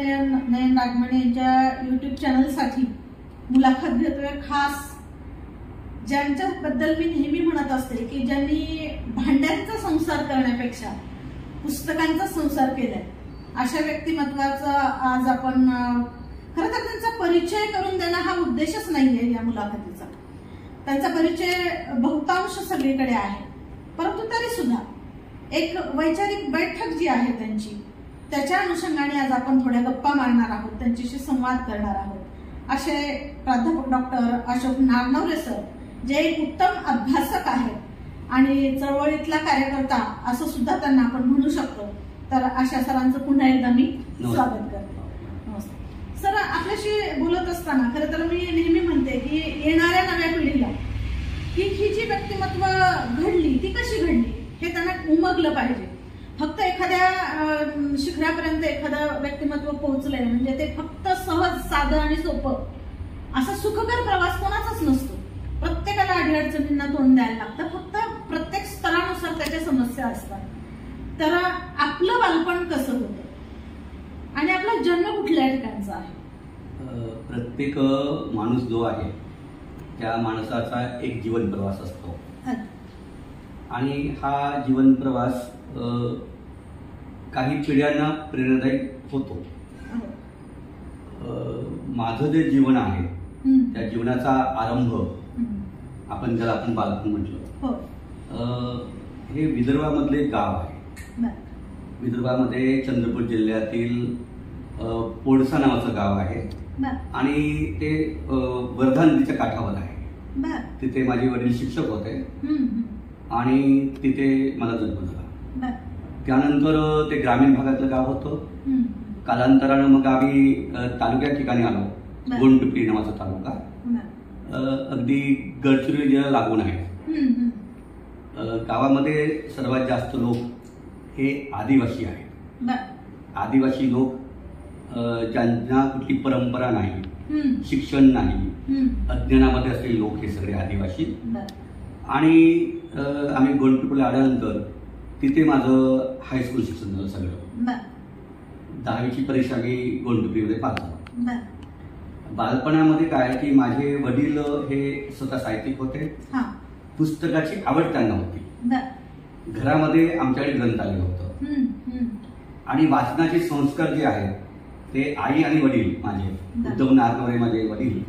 नयन नागमणे यांच्या YouTube चॅनलसाठी मुलाखत घेतोय। खास ज्यांच्याबद्दल मी नेहमी म्हणत असते की ज्यांनी भांड्यांचा संसार करण्यापेक्षा पुस्तकांचा संसार केलाय, अशा व्यक्तिमत्वाचा आज आपण खरं तर त्यांचा परिचय करून देणं हा उद्देशच नाहीये या मुलाखतीचा। त्यांचा परिचय बहुतांश सगळीकडे आहे, परंतु तरी सुद्धा एक वैचारिक बैठक जी आहे त्यांची, त्याच्या अनुषंगाने आज आपण थोड्या गप्पा मारणार आहोत, त्यांच्याशी संवाद करणार आहोत। असे प्राध्यापक डॉक्टर अशोक नागनवरे सर, जे एक उत्तम अभ्यासक आहेत आणि चळवळीतला कार्यकर्ता असं सुद्धा त्यांना आपण म्हणू शकतो। तर अशा सरांचं पुन्हा एकदा मी स्वागत करते। नमस्ते सर, आपल्याशी बोलत असताना खरं तर मी नेहमी म्हणते की येणाऱ्या नव्या पिढीला ही जी व्यक्तिमत्व घडली ती कशी घडली हे त्यांना उमगलं पाहिजे। फक्त एखाद्या शिखरापर्यंत एखादं व्यक्तिमत्व पोहोचलंय म्हणजे ते फक्त सहज साधं आणि सोपं असा सुखकर प्रवास कोणाचाच नसतो। प्रत्येकाला अडीअडचणींना तोंड द्यायला लागतं, फक्त प्रत्येक स्तरानुसार त्याच्या समस्या असतात। तर आपलं बालपण कसं होतं आणि आपला जन्म कुठल्या ठिकाणचा आहे? प्रत्येक माणूस जो आहे त्या माणसाचा एक जीवन प्रवास असतो आणि हा जीवन प्रवास काही पिढ्यांना प्रेरणादायी होतो। माझं जे जीवन आहे त्या जीवनाचा आरंभ आपण ज्याला आपण बालपण म्हटलं, हे विदर्भामधले गाव आहे। विदर्भामध्ये चंद्रपूर जिल्ह्यातील पोडसा नावाचं गाव आहे आणि ते वर्धा नदीच्या काठावर आहे। तिथे माझे वडील शिक्षक होते आणि तिथे मला जन्म झाला। त्यानंतर ते ग्रामीण भागातलं गाव होतं। कालांतरानं मग आम्ही तालुक्या ठिकाणी आलो, गोंडपिंपरी नावाचा तालुका, अगदी गडचिरोली जिल्ह्याला लागून आहे। गावामध्ये सर्वात जास्त लोक हे आदिवासी आहेत। आदिवासी लोक ज्यांना कुठली परंपरा नाही, शिक्षण नाही, अज्ञानामध्ये असलेले लोक हे सगळे आदिवासी। आणि आम्ही गोंडपिंपरीला आल्यानंतर तिथे माझं हायस्कूल शिक्षण झालं सगळं। 10वीची परीक्षा मी गोंडपिंपरीमध्ये पास झालो। बालपणामध्ये काय की माझे वडील हे स्वतः साहित्यिक होते, पुस्तकाची आवड त्यांना होती। घरामध्ये आमच्याकडे ग्रंथालय होतं आणि वाचनाचे संस्कार जे आहेत ते आई आणि वडील माझे, उद्धव नागनवरे माझे वडील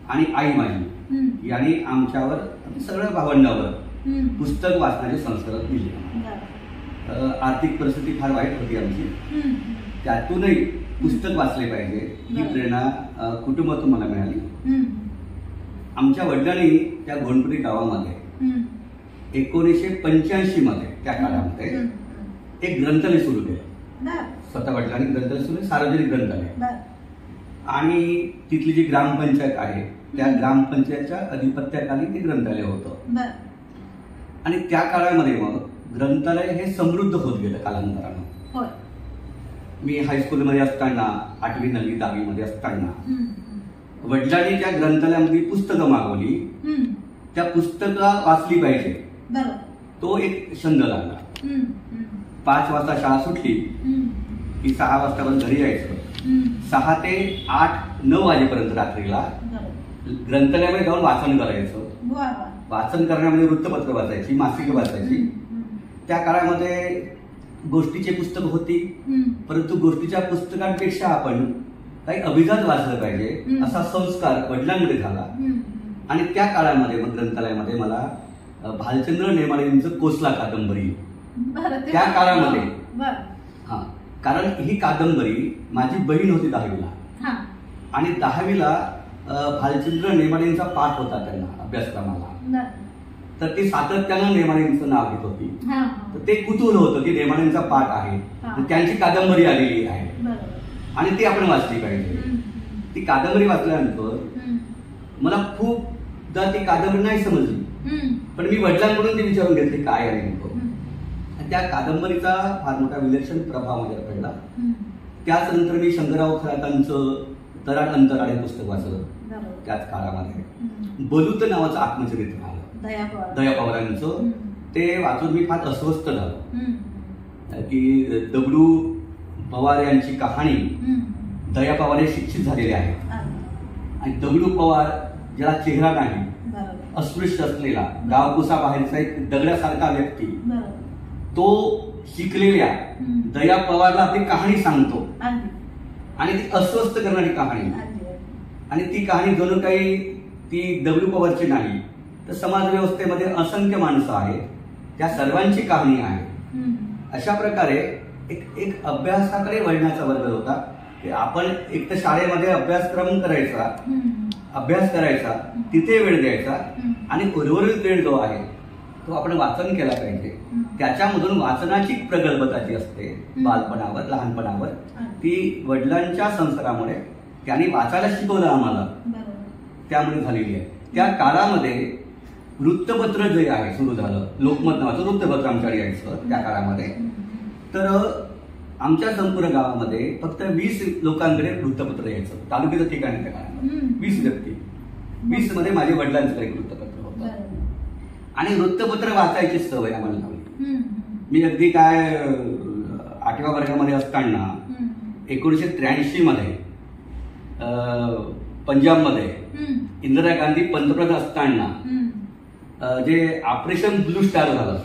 आणि आई माझी यांनी आमच्यावर सगळ्या भावंडावर पुस्तक वाचनाचे संस्कार दिले। आर्थिक परिस्थिती फार वाईट होती आमची, त्यातूनही पुस्तक वाचले पाहिजे ही प्रेरणा कुटुंबातून मला मिळाली। आमच्या वडिलांनी त्या गोंडपिंपरी गावामध्ये 1985 मध्ये त्या काळामध्ये एक ग्रंथालय सुरू केलं। स्वतः वडिलांनी ग्रंथालय सुरू, सार्वजनिक ग्रंथालय, आणि तिथली जी ग्रामपंचायत आहे त्या ग्रामपंचायतच्या अधिपत्याखाली ते ग्रंथालय होतं। आणि त्या काळामध्ये मग ग्रंथालय हे समृद्ध होत गेलं कालांतरानं। मी हायस्कूलमध्ये असताना, 8वी 9वी 10वी मध्ये असताना वडिलांनी त्या ग्रंथालयामध्ये पुस्तकं मागवली, त्या पुस्तकं वाचली पाहिजे तो एक छंद लागला। 5 वाजता शाळा सुटली की 6 वाजतापर्यंत घरी यायचं। 6 ते 8-9 वाजेपर्यंत रात्रीला ग्रंथालयामध्ये जाऊन वाचन करायचं। वाचन करण्यामध्ये वृत्तपत्र वाचायची, मासिकं वाचायची। त्या काळामध्ये गोष्टीची पुस्तक होती, परंतु गोष्टीच्या पुस्तकांपेक्षा आपण काही अभिजात वाचलं पाहिजे असा संस्कार वडिलांमध्ये झाला। आणि त्या काळामध्ये मग ग्रंथालयामध्ये मला भालचंद्र नेमाडेंचं कोसला कादंबरी त्या काळामध्ये, कारण ही कादंबरी माझी बहीण होती 10वीला आणि 10वीला भालचंद्र नेमाडेंचा पाठ होता त्यांना अभ्यासक्रमाला, तर ती सातत्यानं नेमाडेंचं नाव घेत होती। तर ते कुतूहल होतं की नेमाडेंचा पाठ आहे, त्यांची कादंबरी आलेली आहे आणि ती आपण वाचली पाहिजे। ती कादंबरी वाचल्यानंतर मला खूपदा ती कादंबरी नाही समजली, पण मी वडिलांकडून ती विचारून घेतली काय आहे नेमकं। त्या कादंबरीचा फार मोठा विलक्षण प्रभाव माझ्यावर पडला। त्याच नंतर मी शंकरराव खरातांचं तराट अंतराळ हे पुस्तक वाचलं त्याच काळामध्ये। बलूत नावाचं आत्मचरित्र आलं दया पवारांचं, ते वाचून मी फार अस्वस्थ झालो की दगडू पवार यांची कहाणी दया पवार हे शिक्षित झालेले आहेत आणि दगडू पवार ज्याला चेहरा नाही, अस्पृश्य असलेला गावकुसा बाहेरचा एक दगडासारखा व्यक्ती, तो शिकलेल्या दया पवारला ती कहाणी सांगतो आणि ती अस्वस्थ करणारी कहाणी, आणि ती कहाणी जणू काही ती दगडू पवारची नाही तर समाज व्यवस्थेमध्ये असंख्य माणसं आहेत, त्या सर्वांची कहाणी आहे. अशा प्रकारे एक अभ्यासाकडे वळण्याचा वर्ग होता की आपण एक तर शाळेमध्ये अभ्यासक्रम करायचा, अभ्यास करायचा, तिथे वेळ द्यायचा आणि उर्वरित वेळ जो आहे तो आपण वाचन केला पाहिजे. त्याच्यामधून वाचनाची प्रगल्भता जी असते बालपणावर, लहानपणावर, ती वडिलांच्या संस्कारामुळे त्यांनी वाचायला शिकवलं आम्हाला, त्यामुळे झालेली आहे. त्या काळामध्ये वृत्तपत्र जे आहे सुरू झालं, लोकमत नावाचं वृत्तपत्र आमच्याकडे यायचं त्या काळामध्ये. तर आमच्या संपूर्ण गावामध्ये फक्त 20 लोकांकडे वृत्तपत्र यायचं, तालुक्याचं ठिकाण त्या काळामध्ये 20 व्यक्ती, 20 मध्ये माझ्या वडिलांचं एक वृत्तपत्र होतं आणि वृत्तपत्र वाचायची सवय आम्हाला लावली. मी अगदी काय 8व्या वर्गामध्ये असताना 1983 मध्ये पंजाबमध्ये इंदिरा गांधी पंतप्रधान असताना जे ऑपरेशन ब्लू स्टार झालं,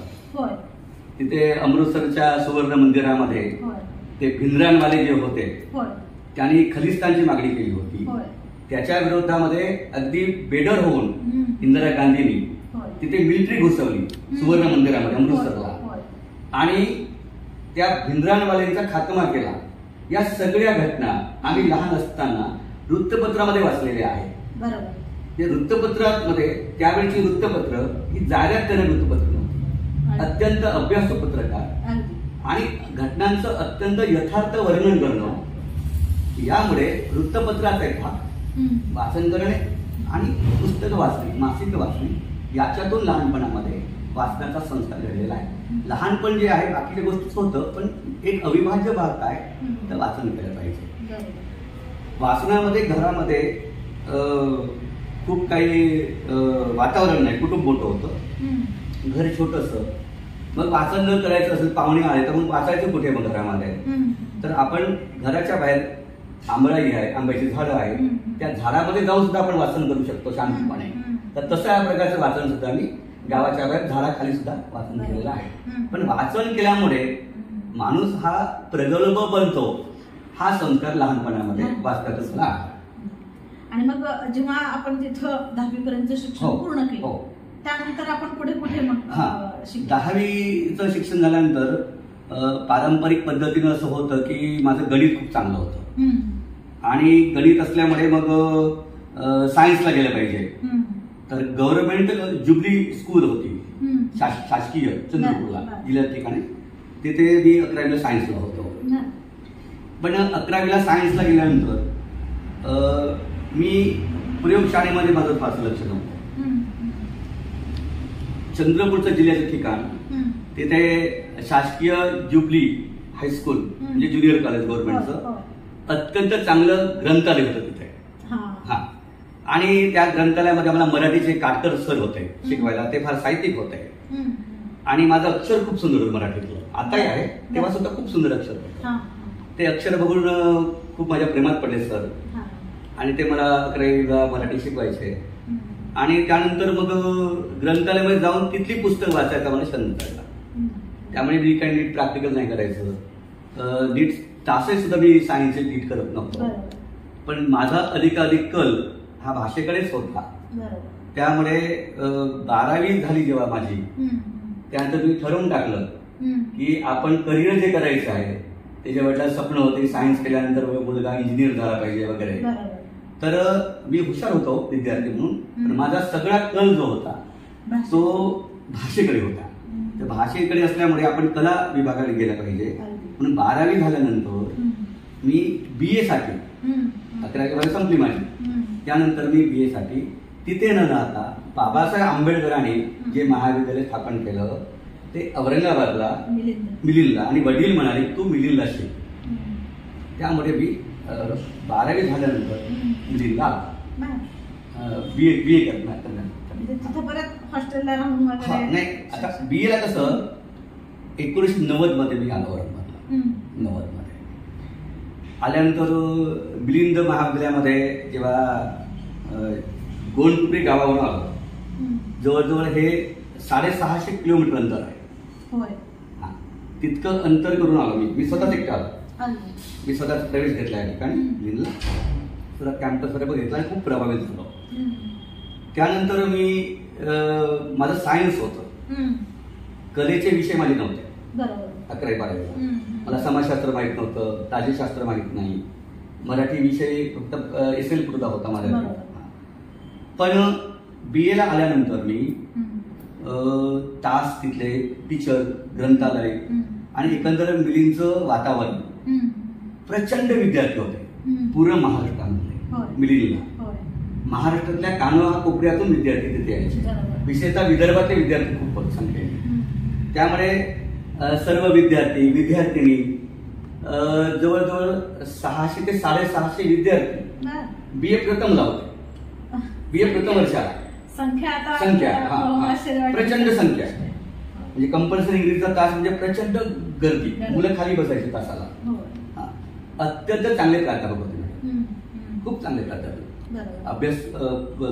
तिथे अमृतसरच्या सुवर्ण मंदिरामध्ये ते भिंद्रांवाले जे होते त्यांनी खलिस्तानची मागणी केली होती. त्याच्या विरोधामध्ये अगदी बेडर होऊन इंदिरा गांधींनी तिथे मिलिटरी घुसवली सुवर्ण मंदिरामध्ये अमृतसरला आणि त्या भिंद्रांवाल्यांचा खात्मा केला. या सगळ्या घटना आम्ही लहान असताना वृत्तपत्रामध्ये वाचलेल्या आहेत. ते वृत्तपत्रामध्ये त्यावेळची वृत्तपत्र ही जाहिरात करणारी वृत्तपत्र नव्हती, अत्यंत अभ्यासू पत्रकार आणि घटनांचं अत्यंत यथार्थ वर्णन करणं. यामुळे वृत्तपत्राचा एक भाग वाचन करणे आणि पुस्तकं वाचणे, मासिक वाचणे, याच्यातून लहानपणामध्ये वाचण्याचा संस्कार घडलेला आहे. लहानपण जे आहे बाकीच्या गोष्टीच होतं, पण एक अविभाज्य भाग काय तर वाचन केलं पाहिजे. वाचनामध्ये घरामध्ये खूप काही वातावरण नाही, कुटुंब मोठं होतं, घर छोटंसं, मग वाचन जर करायचं असेल, पाहुणे आले तर मग वाचायचं कुठे मग घरामध्ये. तर आपण घराच्या बाहेर आंबळाई आहे, आंब्याची झाडं आहे, त्या झाडामध्ये जाऊन सुद्धा आपण वाचन करू शकतो शांतपणे. तर तसं या प्रकारचं वाचन सुद्धा मी गावाच्या बाहेर झाडाखाली सुद्धा वाचन केलेलं आहे. पण वाचन केल्यामुळे माणूस हा प्रगल्भ बनतो, हा संस्कार लहानपणामध्ये वाचतातच झाला. आणि मग जेव्हा आपण तिथं 10वी पर्यंत शिक्षण पूर्ण केलं त्यानंतर आपण पुढे कुठे मग 10वीचं शिक्षण झाल्यानंतर पारंपरिक पद्धतीनं असं होतं की माझं गणित खूप चांगलं होतं आणि गणित असल्यामुळे मग सायन्सला गेलं पाहिजे. तर गव्हर्नमेंट ज्युबली स्कूल होती शासकीय चंद्रपूरला जिल्ह्यात ठिकाणी, तिथे मी 11वीला सायन्सला होतो. पण 11वीला सायन्सला गेल्यानंतर मी प्रयोगशाळेमध्ये माझं फारसं लक्ष नव्हतं. चंद्रपूरचं जिल्ह्याचं ठिकाण, तिथे शासकीय ज्युबली हायस्कूल म्हणजे ज्युनियर कॉलेज गव्हर्नमेंटचं अत्यंत चांगलं ग्रंथालय होतं तिथे. हा, आणि त्या ग्रंथालयामध्ये आम्हाला मराठीचे काटकर सर होते शिकवायला, ते फार साहित्यिक होते आणि माझं अक्षर खूप सुंदर होतं मराठीतलं, आताही आहे, तेव्हा सुद्धा खूप सुंदर अक्षर होतं. ते अक्षर बघून खूप माझ्या प्रेमात पडले सर आणि ते मला 11वीला मराठी शिकवायचे. आणि त्यानंतर मग ग्रंथालयामध्ये जाऊन तिथली पुस्तकं वाचायचा मला छंद पडला. त्यामुळे मी काही नीट प्रॅक्टिकल नाही करायचं, नीट तासे सुद्धा मी सायन्सचे नीट करत नव्हतो. पण माझा अधिकाधिक कल हा भाषेकडेच होता. त्यामुळे 12वी झाली जेव्हा माझी, त्यानंतर मी ठरवून टाकलं की आपण करिअर जे करायचं आहे, त्याच्या वडिलांचं स्वप्न होते सायन्स केल्यानंतर मुलगा इंजिनियर झाला पाहिजे वगैरे. तर मी हुशार होतो विद्यार्थी म्हणून, पण माझा सगळा कल जो होता तो भाषेकडे होता. तर भाषेकडे असल्यामुळे आपण कला विभागाला गेला पाहिजे म्हणून 12वी झाल्यानंतर मी BA साठी, 11वी संपली माझी, त्यानंतर मी BA साठी तिथे न राहता बाबासाहेब आंबेडकरांनी जे महाविद्यालय स्थापन केलं ते औरंगाबादला मिलिंदला, आणि वडील म्हणाले तू मिलिंदला शिक. त्यामुळे मी 12वी झाल्यानंतर मिलिंदला आला BA करणार. नाही, आता BA ला कसं 1990 मध्ये मी आलो औरंगाबादला. 90 मध्ये आल्यानंतर मिलिंद महाविद्यालयामध्ये जेव्हा गोंडपुरी गावावरून आलो, जवळजवळ हे 650 किलोमीटर अंतर आहे. तितकं अंतर करून आलो मी स्वतःच एकटा आलो. मी स्वतःच प्रवेश घेतला या ठिकाणी मिलिंदला, स्वतः कॅम्पस वर बघितला आणि खूप प्रभावित झालो. त्यानंतर मी माझं सायन्स होतं, कलेचे विषय माझे नव्हते 11वी-12वीला. मला समाजशास्त्र माहित नव्हतं, राज्यशास्त्र माहित नाही, मराठी विषय फक्त SL पुरता होता माझ्या. पण BA ला आल्यानंतर मी तास, तिथले टीचर, ग्रंथालय आणि एकंदर मिलिंदचं वातावरण, प्रचंड विद्यार्थी होते पूर्ण महाराष्ट्रामध्ये. मिलिंदला महाराष्ट्रातल्या कानोहा कोपऱ्यातून विद्यार्थी तिथे यायचे, विशेषतः विदर्भातले विद्यार्थी खूप संख्येने. त्यामुळे सर्व विद्यार्थिनी जवळजवळ 600 ते 650 विद्यार्थी BA प्रथमला होते. BA प्रथम वर्षाला संख्या प्रचंड संख्या, म्हणजे कंपल्सरी इंग्रजीचा तास म्हणजे प्रचंड गर्दी, मुलं खाली बसायची तासाला. अत्यंत चांगले प्राध्यापक होते, खूप चांगले प्राध्यापक, अभ्यास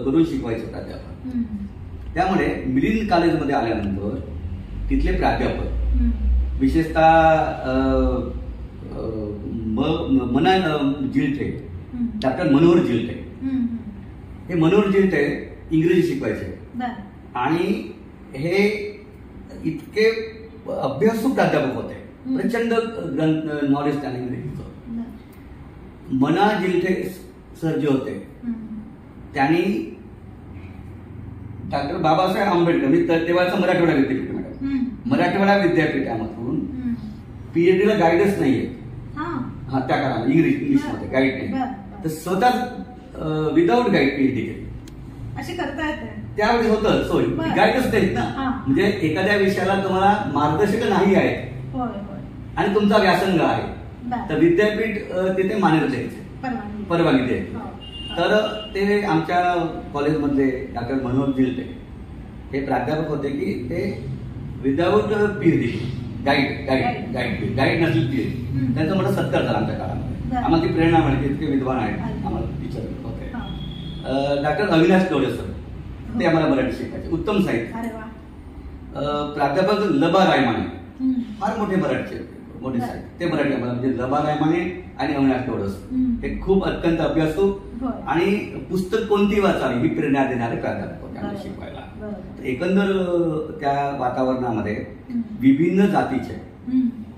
करून शिकवायचे प्राध्यापक. त्यामुळे मिलिंद कॉलेजमध्ये आल्यानंतर तिथले प्राध्यापक, विशेषतः मना जिल्टे, डॉक्टर मनोहर जिल्टे, हे मनोहर जिल्टे इंग्रजी शिकवायचे आणि हे इतके अभ्यासू प्राध्यापक होते, प्रचंड नॉलेज त्यांनी इंग्रजीचं. मना जिल्टे सर जे होते त्यांनी डॉक्टर बाबासाहेब आंबेडकर, मी तेव्हाचं मराठवाडा विद्यापीठ मॅडम, मराठवाडा विद्यापीठामधून PhD ला गाईडच नाहीये त्या काळामध्ये, इंग्लिशमध्ये गाईड नाही, तर स्वतः विदाऊट गाईड PhD केली. असे करता येते त्यावेळी होतं सोय, गाईडच नाहीत ना, म्हणजे एखाद्या विषयाला तुम्हाला मार्गदर्शक नाही आहे आणि तुमचा व्यासंग आहे तर विद्यापीठ तिथे मान्यता द्यायचे, परवानगी द्यायची. तर ते आमच्या कॉलेजमधले डॉक्टर मनोहर जिल्टे हे प्राध्यापक होते की ते विदाऊट PhD, गाईड नसली PhD, त्यांचा मोठा सत्कार झाला आमच्या काळामध्ये. आम्हाला ती प्रेरणा मिळते, इतके विद्वान आहेत आम्हाला टीचर होते. डॉक्टर अविनाश डोळे सर, ते आम्हाला मराठी शिकायचे, उत्तम साहित्य. प्राध्यापक लबा रायमाने, फार मोठे मराठीचे मोठे साहित्य, ते मराठी आम्हाला, म्हणजे लबा रायमाने आणि अविनाश डोळस हे खूप अत्यंत अभ्यासू आणि पुस्तक कोणती वाचावी ही प्रेरणा देणारे प्राध्यापक होते आम्हाला शिकवायला. एकंदर त्या वातावरणामध्ये विभिन्न जातीचे,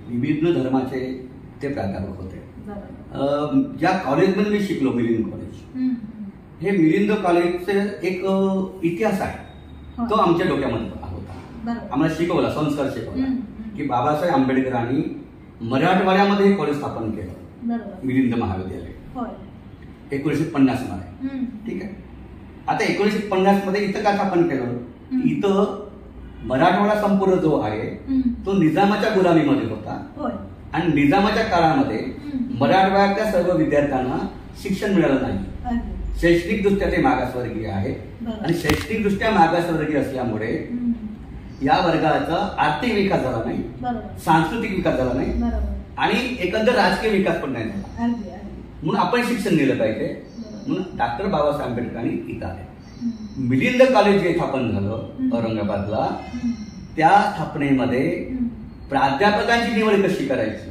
विभिन्न धर्माचे ते प्राध्यापक होते. ज्या कॉलेजमध्ये मी शिकलो, मिलिंद कॉलेज, हे मिलिंद कॉलेजचे एक इतिहास आहे, तो आमच्या डोक्यामध्ये होता. आम्हाला शिकवला, संस्कार शिकवला की बाबासाहेब आंबेडकरांनी मराठवाड्यामध्ये हे कॉलेज स्थापन केलं, मिलिंद महाविद्यालय 1950 मध्ये. ठीक आहे. आता 1950 मध्ये इथं का स्थापन केलं? इथं मराठवाडा संपूर्ण जो आहे तो निजामाच्या गुलामीमध्ये होता आणि निजामाच्या काळामध्ये मराठवाड्यातल्या सर्व विद्यार्थ्यांना शिक्षण मिळालं नाही. शैक्षणिकदृष्ट्या ते मागासवर्गीय आहे आणि शैक्षणिकदृष्ट्या मागासवर्गीय असल्यामुळे या वर्गाचा आर्थिक विकास झाला नाही, सांस्कृतिक विकास झाला नाही आणि एकंदर राजकीय विकास पण नाही झाला. म्हणून आपण शिक्षण दिलं पाहिजे, म्हणून डॉक्टर बाबासाहेब आंबेडकरांनी इथं आले. मिलिंद कॉलेज जे स्थापन झालं औरंगाबादला, त्या स्थापनेमध्ये प्राध्यापकांची निवड कशी करायची,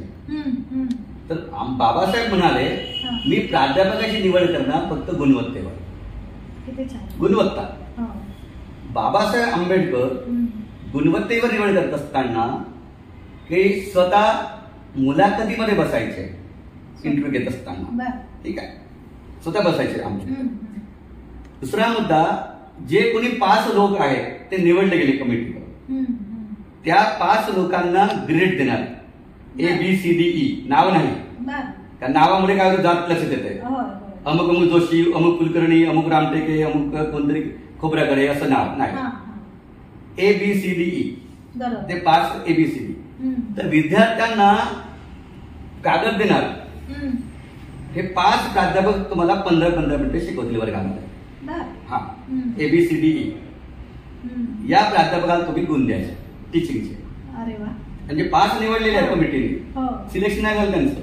तर बाबासाहेब म्हणाले मी प्राध्यापकाची निवड करणार फक्त गुणवत्तेवर. गुणवत्ता. बाबासाहेब आंबेडकर गुणवत्तेवर निवड करत असताना हे स्वतः मुलाखतीमध्ये बसायचे, इंटरव्ह्यू घेत असताना. ठीक आहे, स्वतः बसायचे आमचे. दुसरा मुद्दा, जे कोणी 5 लोक आहेत ते निवडले गेले कमिटीवर, त्या 5 लोकांना ग्रेड देणार, ABCDE, नाव नाही, त्या नावामुळे काय जात लक्षात येते, अमुक अमुक जोशी, अमुक कुलकर्णी, अमुक रामटेके, अमुक कोणतरी खोबराकडे, असं नाव नाही. ABCDE, ते 5 ABCD. तर विद्यार्थ्यांना कागद देणार, हे 5 प्राध्यापक तुम्हाला 15-15 मिनिटं शिकवतील वर्गामध्ये. हा, ABCDE या प्राध्यापकाला तुम्ही गुण द्यायचे टीचिंगचे. म्हणजे 5 निवडलेले आहेत कमिटीने, सिलेक्शन आहे झालं त्यांचं.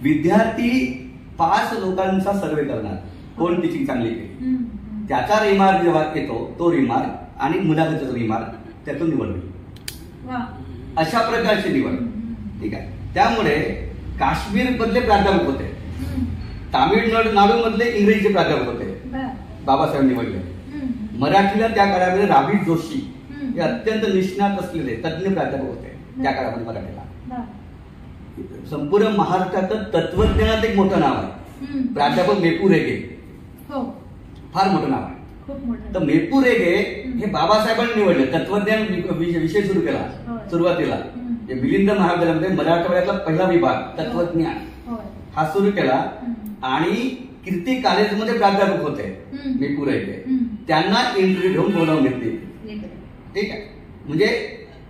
विद्यार्थी 5 लोकांचा सर्वे करणार, कोण टीचिंग चांगली केली, त्याचा रिमार्क जेव्हा येतो तो रिमार्क आणि मुलाखतीचा रिमार्क त्यातून निवड होईल. अशा प्रकारची निवड. ठीक आहे. त्यामुळे काश्मीर मधले प्राध्यापक होते, तामिळनाडू मधले इंग्रजीचे प्राध्यापक होते, बाबासाहेब निवडले. मराठीला त्या काळामध्ये राबीत जोशी हे अत्यंत निष्णात असलेले तज्ञ प्राध्यापक होते त्या काळामध्ये मराठीला. संपूर्ण महाराष्ट्रात तत्वज्ञानात एक मोठं नाव आहे, प्राध्यापक मेपू रेगे, फार मोठं नाव आहे. तर मेपू रेगे हे बाबासाहेबांनी निवडले. तत्वज्ञान विषय सुरू केला सुरुवातीला, मिलिंद महाविद्यालयामध्ये मराठवाड्यातला पहिला विभाग तत्वज्ञान हा सुरू केला. आणि कीर्ती कॉलेजमध्ये प्राध्यापक होते मेपू रेगे, त्यांना इंटरव्ह्यू घेऊन बोलावून घेतली. ठीक आहे. म्हणजे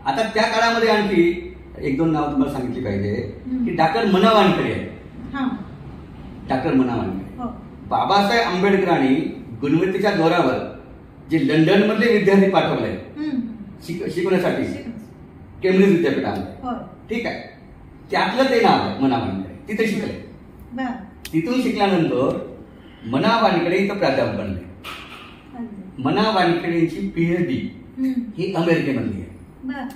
आता त्या काळामध्ये आणखी 1-2 नाव तुम्हाला सांगितली पाहिजे की डॉक्टर मना वानखेडे आहे. डॉक्टर मना वानखेडे बाबासाहेब आंबेडकरांनी गुणवत्तेच्या जोरावर जे लंडन मधले विद्यार्थी पाठवले शिकवण्यासाठी केम्ब्रिज विद्यापीठामध्ये. ठीक आहे. त्यातलं ते नाव आहे मना वानखेडे. तिथे शिकले. तिथून शिकल्यानंतर मना वानखेडे इथं प्राध्यापक बनले. मना वानखेडेची PhD ही अमेरिकेमधली आहे.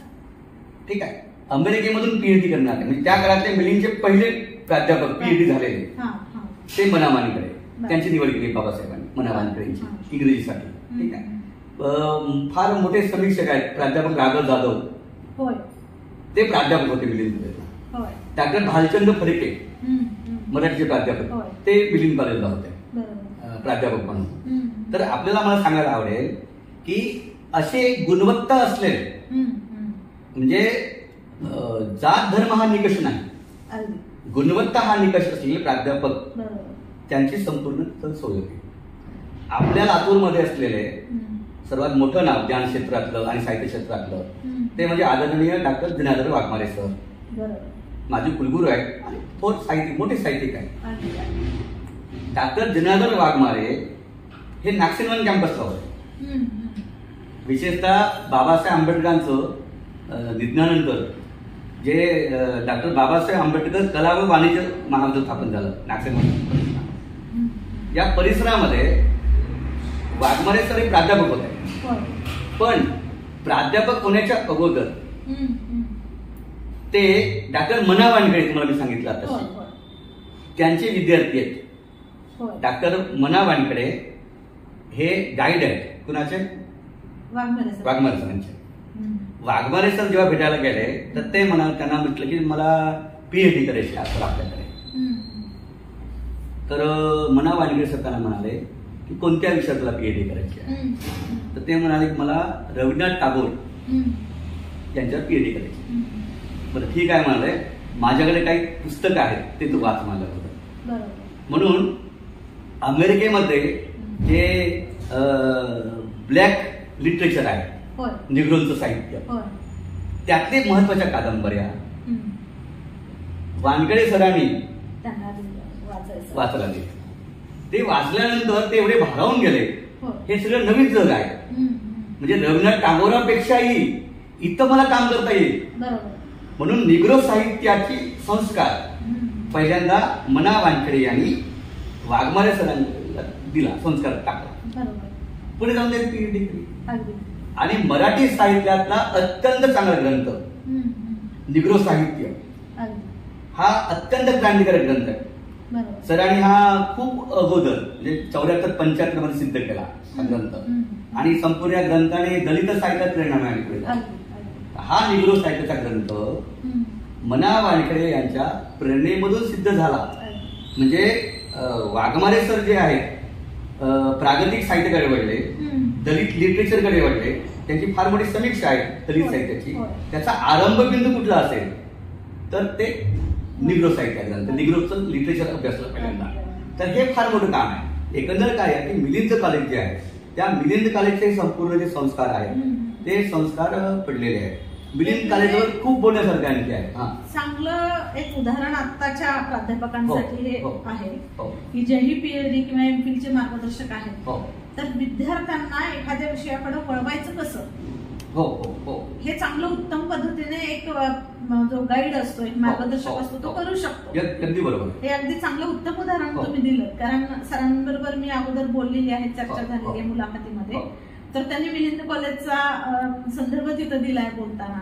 ठीक आहे. अमेरिकेमधून PhD करणार आहे. म्हणजे त्या काळातले मिलिंदचे पहिले प्राध्यापक PhD झालेले ते मना वानखेडे. त्यांची निवड केली बाबासाहेबांनी मना वानखेडेंची इंग्रजीसाठी. ठीक आहे. फार मोठे समीक्षक आहेत प्राध्यापक राघव जाधव, ते प्राध्यापक होते मिलिंद कॉलेजला. डॉक्टर भालचंद्र फडके मराठीचे प्राध्यापक, ते मिलिंद कॉलेजला होते प्राध्यापक म्हणून. तर आपल्याला मला सांगायला आवडेल की असे गुणवत्ता असलेले, म्हणजे जात धर्म हा निकष नाही, गुणवत्ता हा निकष असलेले प्राध्यापक त्यांची संपूर्ण सोय होती. आपल्या लातूरमध्ये असलेले सर्वात मोठं नाव ज्ञान क्षेत्रातलं आणि साहित्य क्षेत्रातलं ते म्हणजे आदरणीय डॉक्टर दिनादर वाघमारे सर, माझे कुलगुरू आहेत आणि मोठे साहित्यिक आहेत. डॉक्टर दिनादर वाघमारे हे नागसेनवन कॅम्पसला होते. विशेषतः बाबासाहेब आंबेडकरांचं निधनानंतर जे डॉक्टर बाबासाहेब आंबेडकर कला व वाणिज्य महाविद्यालय स्थापन झालं नागसेनवन, या परिसरामध्ये वाघमारे सर हे प्राध्यापक होते. पण प्राध्यापक होण्याच्या अगोदर ते डॉक्टर मना वानखेडे तुम्हाला मी सांगितलं आता त्यांचे विद्यार्थी आहेत. डॉक्टर मना वानखेडे हे गाईड आहेत कुणाचे? वाघमारे सरांचे. वाघमारे सर जेव्हा भेटायला गेले तर ते त्यांना म्हटलं की मला PhD करायची असं आपल्याकडे. तर मना वानखेडे सर त्यांना म्हणाले की कोणत्या विषयात तुला PhD करायची आहे? तर ते म्हणाले की मला रवींद्रनाथ टागोर यांच्यावर PhD करायची. बरं ठीक आहे म्हणाले, माझ्याकडे काही पुस्तकं आहेत ते तू वाच माझ्याबरोबर. म्हणून अमेरिकेमध्ये जे ब्लॅक लिटरेचर आहे, निग्रोंचं साहित्य, त्यातले महत्वाच्या कादंबऱ्या वानखेडे सरांनी वाचायला दिले. ते वाचल्यानंतर ते एवढे भारावून गेले, हे सगळं नवीन जग आहे. म्हणजे रवींद्रनाथ टागोरांपेक्षाही इथं मला काम करता येईल. म्हणून निग्रो साहित्याची संस्कार पहिल्यांदा मना वानखेडे यांनी वाघमारे सरांना दिला, संस्कार टाकला. पुढे जाऊन त्यांनी PhD केली. आणि मराठी साहित्यातला अत्यंत चांगला ग्रंथ निग्रो साहित्य हा अत्यंत क्रांतिकारक ग्रंथ आहे. सरांनी हा खूप अगोदर म्हणजे 74-75 मध्ये सिद्ध केला हा ग्रंथ. आणि संपूर्ण ग्रंथाने दलित साहित्यात प्रेरणा मिळाली. हा निग्रो साहित्याचा ग्रंथ मना वानखेडे यांच्या प्रेरणेमधून सिद्ध झाला. म्हणजे वाघमारे सर जे आहेत प्रागतिक साहित्याकडे वळले, दलित लिटरेचरकडे वळले. त्यांची फार मोठी समीक्षा आहे दलित साहित्याची. त्याचा आरंभ बिंदू कुठला असेल तर ते निग्रो साहित्य ग्रंथ, निग्रोचं लिटरेचर अभ्यासलं पहिल्यांदा. तर हे फार मोठं काम आहे. एकंदर काय आहे की मिलिंद कॉलेज जे आहे त्या मिलिंद कॉलेजचे संपूर्ण जे संस्कार आहेत ते संस्कार पडलेले आहेत. मिलिंद कॉलेजवर खूप बोलण्यासारखं आणखी आहे. चांगलं एक उदाहरण आत्ताच्या प्राध्यापकांसाठी हे आहे की जेही PhD किंवा MPhil चे मार्गदर्शक आहेत, तर विद्यार्थ्यांना एखाद्या विषयाकडे वळवायचं कसं, हे चांगलं उत्तम पद्धतीने एक जो गाईड असतो, एक मार्गदर्शक असतो, तो करू शकतो. अगदी बरोबर. हे अगदी चांगलं उत्तम उदाहरण तुम्ही दिलं. कारण सरांबरोबर मी अगोदर बोललेली आहे, चर्चा झालेली आहे मुलाखतीमध्ये. तर त्यांनी मिलिंद कॉलेजचा संदर्भ तिथं दिलाय बोलताना,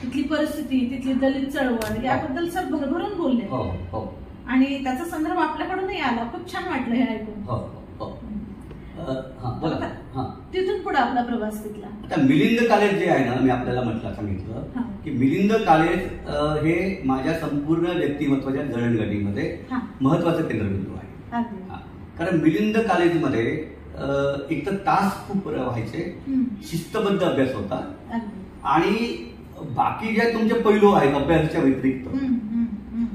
तिथली परिस्थिती, तिथली दलित चळवळ याबद्दल सर भरभरून बोलले आणि त्याचा संदर्भ आपल्याकडूनही आला. खूप छान वाटलं हे ऐकून. तिथून पुढे आपला प्रवास तिथला. आता मिलिंद कॉलेज जे आहे ना, मी आपल्याला सांगितलं की मिलिंद कॉलेज हे माझ्या संपूर्ण व्यक्तिमत्वाच्या जडणघडणीमध्ये महत्वाचं केंद्रबिंदू आहे. कारण मिलिंद कॉलेजमध्ये एक तर तास खूप व्हायचे, शिस्तबद्ध अभ्यास होता आणि बाकी जे तुमचे पैलू आहेत अभ्यासाच्या व्यतिरिक्त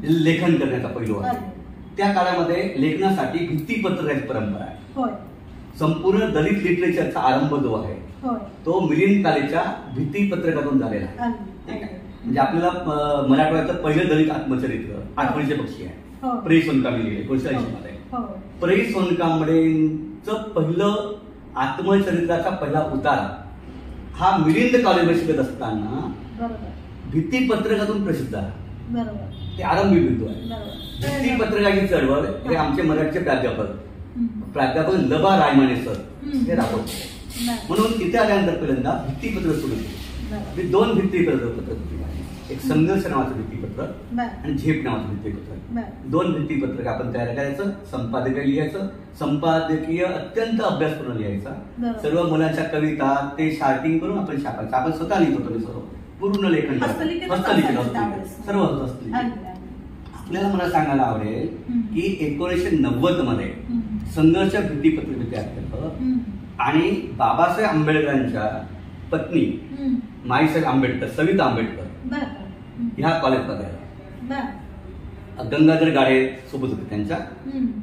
लेखन करण्याचा पैलू आहे, त्या काळामध्ये लेखनासाठी भित्तीपत्रकाची परंपरा आहे. संपूर्ण दलित लिटरेचरचा आरंभ जो आहे तो मिलिंद कॉलेजच्या भित्तीपत्रकातून झालेला आहे. म्हणजे आपल्याला मराठवाड्याचं पहिलं दलित आत्मचरित्र आठवणीचे पक्षी आहे, प्रे सोनकांबळे लिहिले 1980 मध्ये. प्रे सोनकांबळेंचं पहिलं आत्मचरित्राचा पहिला उतारा हा मिलिंद कॉलेजमध्ये शिकत असताना भित्तीपत्रकातून प्रसिद्ध झाला. ते आरंभी बिंदू आहे. भित्तीपत्रकाची चळवळ हे आमचे मराठीचे प्राध्यापक लबा रायमाने सर हे राबवते. म्हणून तिथे आल्यानंतर पहिल्यांदा भित्तीपत्र सुरू केले. मी 2 भित्तीपत्र दिली, एक संघर्ष नावाचं भित्तीपत्र आणि झेप नावाचं भित्तीपत्र. 2 भित्तीपत्रक आपण तयार करायचं, संपादकीय लिहायचं, संपादकीय अत्यंत अभ्यासपूर्ण लिहायचा, सर्व मुलांच्या कविता ते शार्टिंग करून आपण छापायचं. आपण स्वतः लिहित होतो, सर्व पूर्ण लेखन हस्तलिखित सर्व हस्तलिखित. आपल्याला मला सांगायला आवडेल की 1990 मध्ये संघर्ष भित्तीपत्र तयार केलं आणि बाबासाहेब आंबेडकरांच्या पत्नी माईसाहेब आंबेडकर, सविता आंबेडकर ह्या कॉलेजमध्ये गंगाधर गाडे सोबत होते त्यांच्या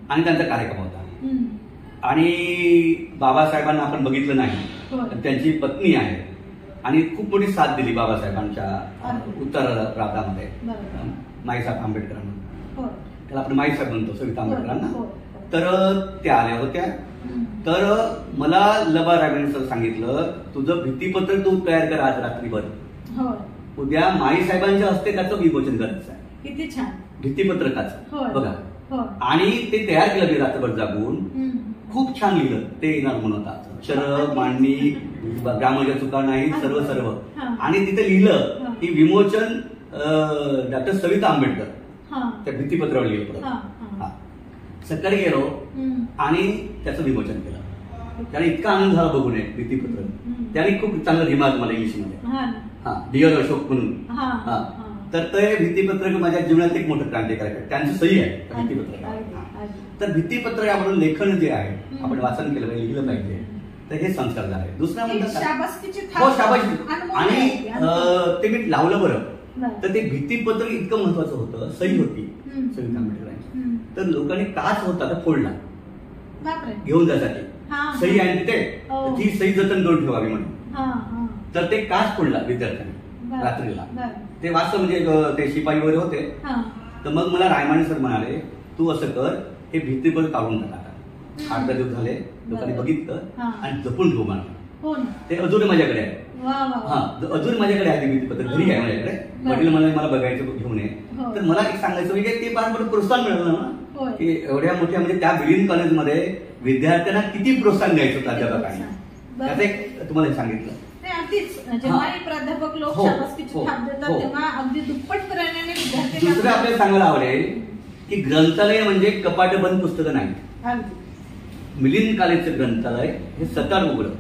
आणि त्यांचा कार्यक्रम होता. आणि बाबासाहेबांना आपण बघितलं नाही, त्यांची पत्नी आहे आणि खूप मोठी साथ दिली बाबासाहेबांच्या उत्तरार्धामध्ये माईसाहेब आंबेडकरांना. त्याला आपण माईसाहेब म्हणतो, सविता आंबेडकरांना. तर त्या आल्या होत्या. तर मला लबा रायमाने सर सांगितलं, तुझं भित्तीपत्र तू तयार कर आज रात्रीभर, उद्या माईसाहेबांच्या हस्ते त्याचं विमोचन करायचं आहे. किती छान भित्तीपत्रकाचं बघा. आणि ते तयार केलं मी रात्रभर जागून, खूप छान लिहिलं ते. येणार म्हणून होता अक्षर, मांडणी, ग्रामरच्या चुका नाही, सर्व आणि तिथे लिहिलं की विमोचन डॉक्टर सविता आंबेडकर त्या भित्तीपत्रावर लिहिलं. सकाळी गेलो आणि त्याचं विमोचन केलं. त्याने इतका आनंद झाला बघून भित्तीपत्र. त्याने खूप चांगलं रिमार्क मला इंग्लिशमध्ये, डिअर अशोक म्हणून. तर ते भित्तीपत्रक माझ्या जीवनात एक मोठं क्रांतिकारक आहे. त्यांचं सही आहे भित्तीपत्रक. तर भित्तीपत्र यावरून लेखन जे आहे आपण वाचन केलं पाहिजे, लिहिलं पाहिजे. तर हे संस्कार झाले. दुसरा म्हणतात शाबासकी. आणि ते मी लावलं बरं. तर ते भित्तीपत्र इतकं महत्वाचं होतं, सही होती सविता आंबेडकरांची. तर लोकांनी काच होता तर फोडला घेऊन जायसाठी, सही आहे तिथे, ती सही जतन करून ठेवावी म्हणून. तर ते काच फोडला विद्यार्थ्यांनी रात्रीला. ते वाचलं, म्हणजे ते शिपाई वगैरे होते. तर मग मला रायमाने सर म्हणाले, तू असं कर, हे भित्तीपत्र काढून टाका. 8-10 दिवस झाले, लोकांनी बघितलं आणि जपून ठेवू म्हणा. ते अजून माझ्याकडे आहे. अजून माझ्याकडे आहे ते भित्तीपत्र, घरी आहे माझ्याकडे. वडील मला बघायचं, घेऊन ये. तर मला एक सांगायचं म्हणजे ते फार मोठं प्रोत्साहन मिळालं ना, की एवढ्या मोठ्या, म्हणजे त्या मिलिंद कॉलेजमध्ये विद्यार्थ्यांना किती प्रोत्साहन द्यायचं प्राध्यापकांनी, त्याचं एक तुम्हाला सांगितलं. प्राध्यापक लोक शाबासकीची थाप देतात तेव्हा अगदी दुप्पट करण्याने विद्यार्थी. दुसरं आपल्याला सांगायला आवडेल की ग्रंथालय म्हणजे कपाट बंद पुस्तकं नाही. मिलिंद कॉलेजचं ग्रंथालय हे सतत उघडं,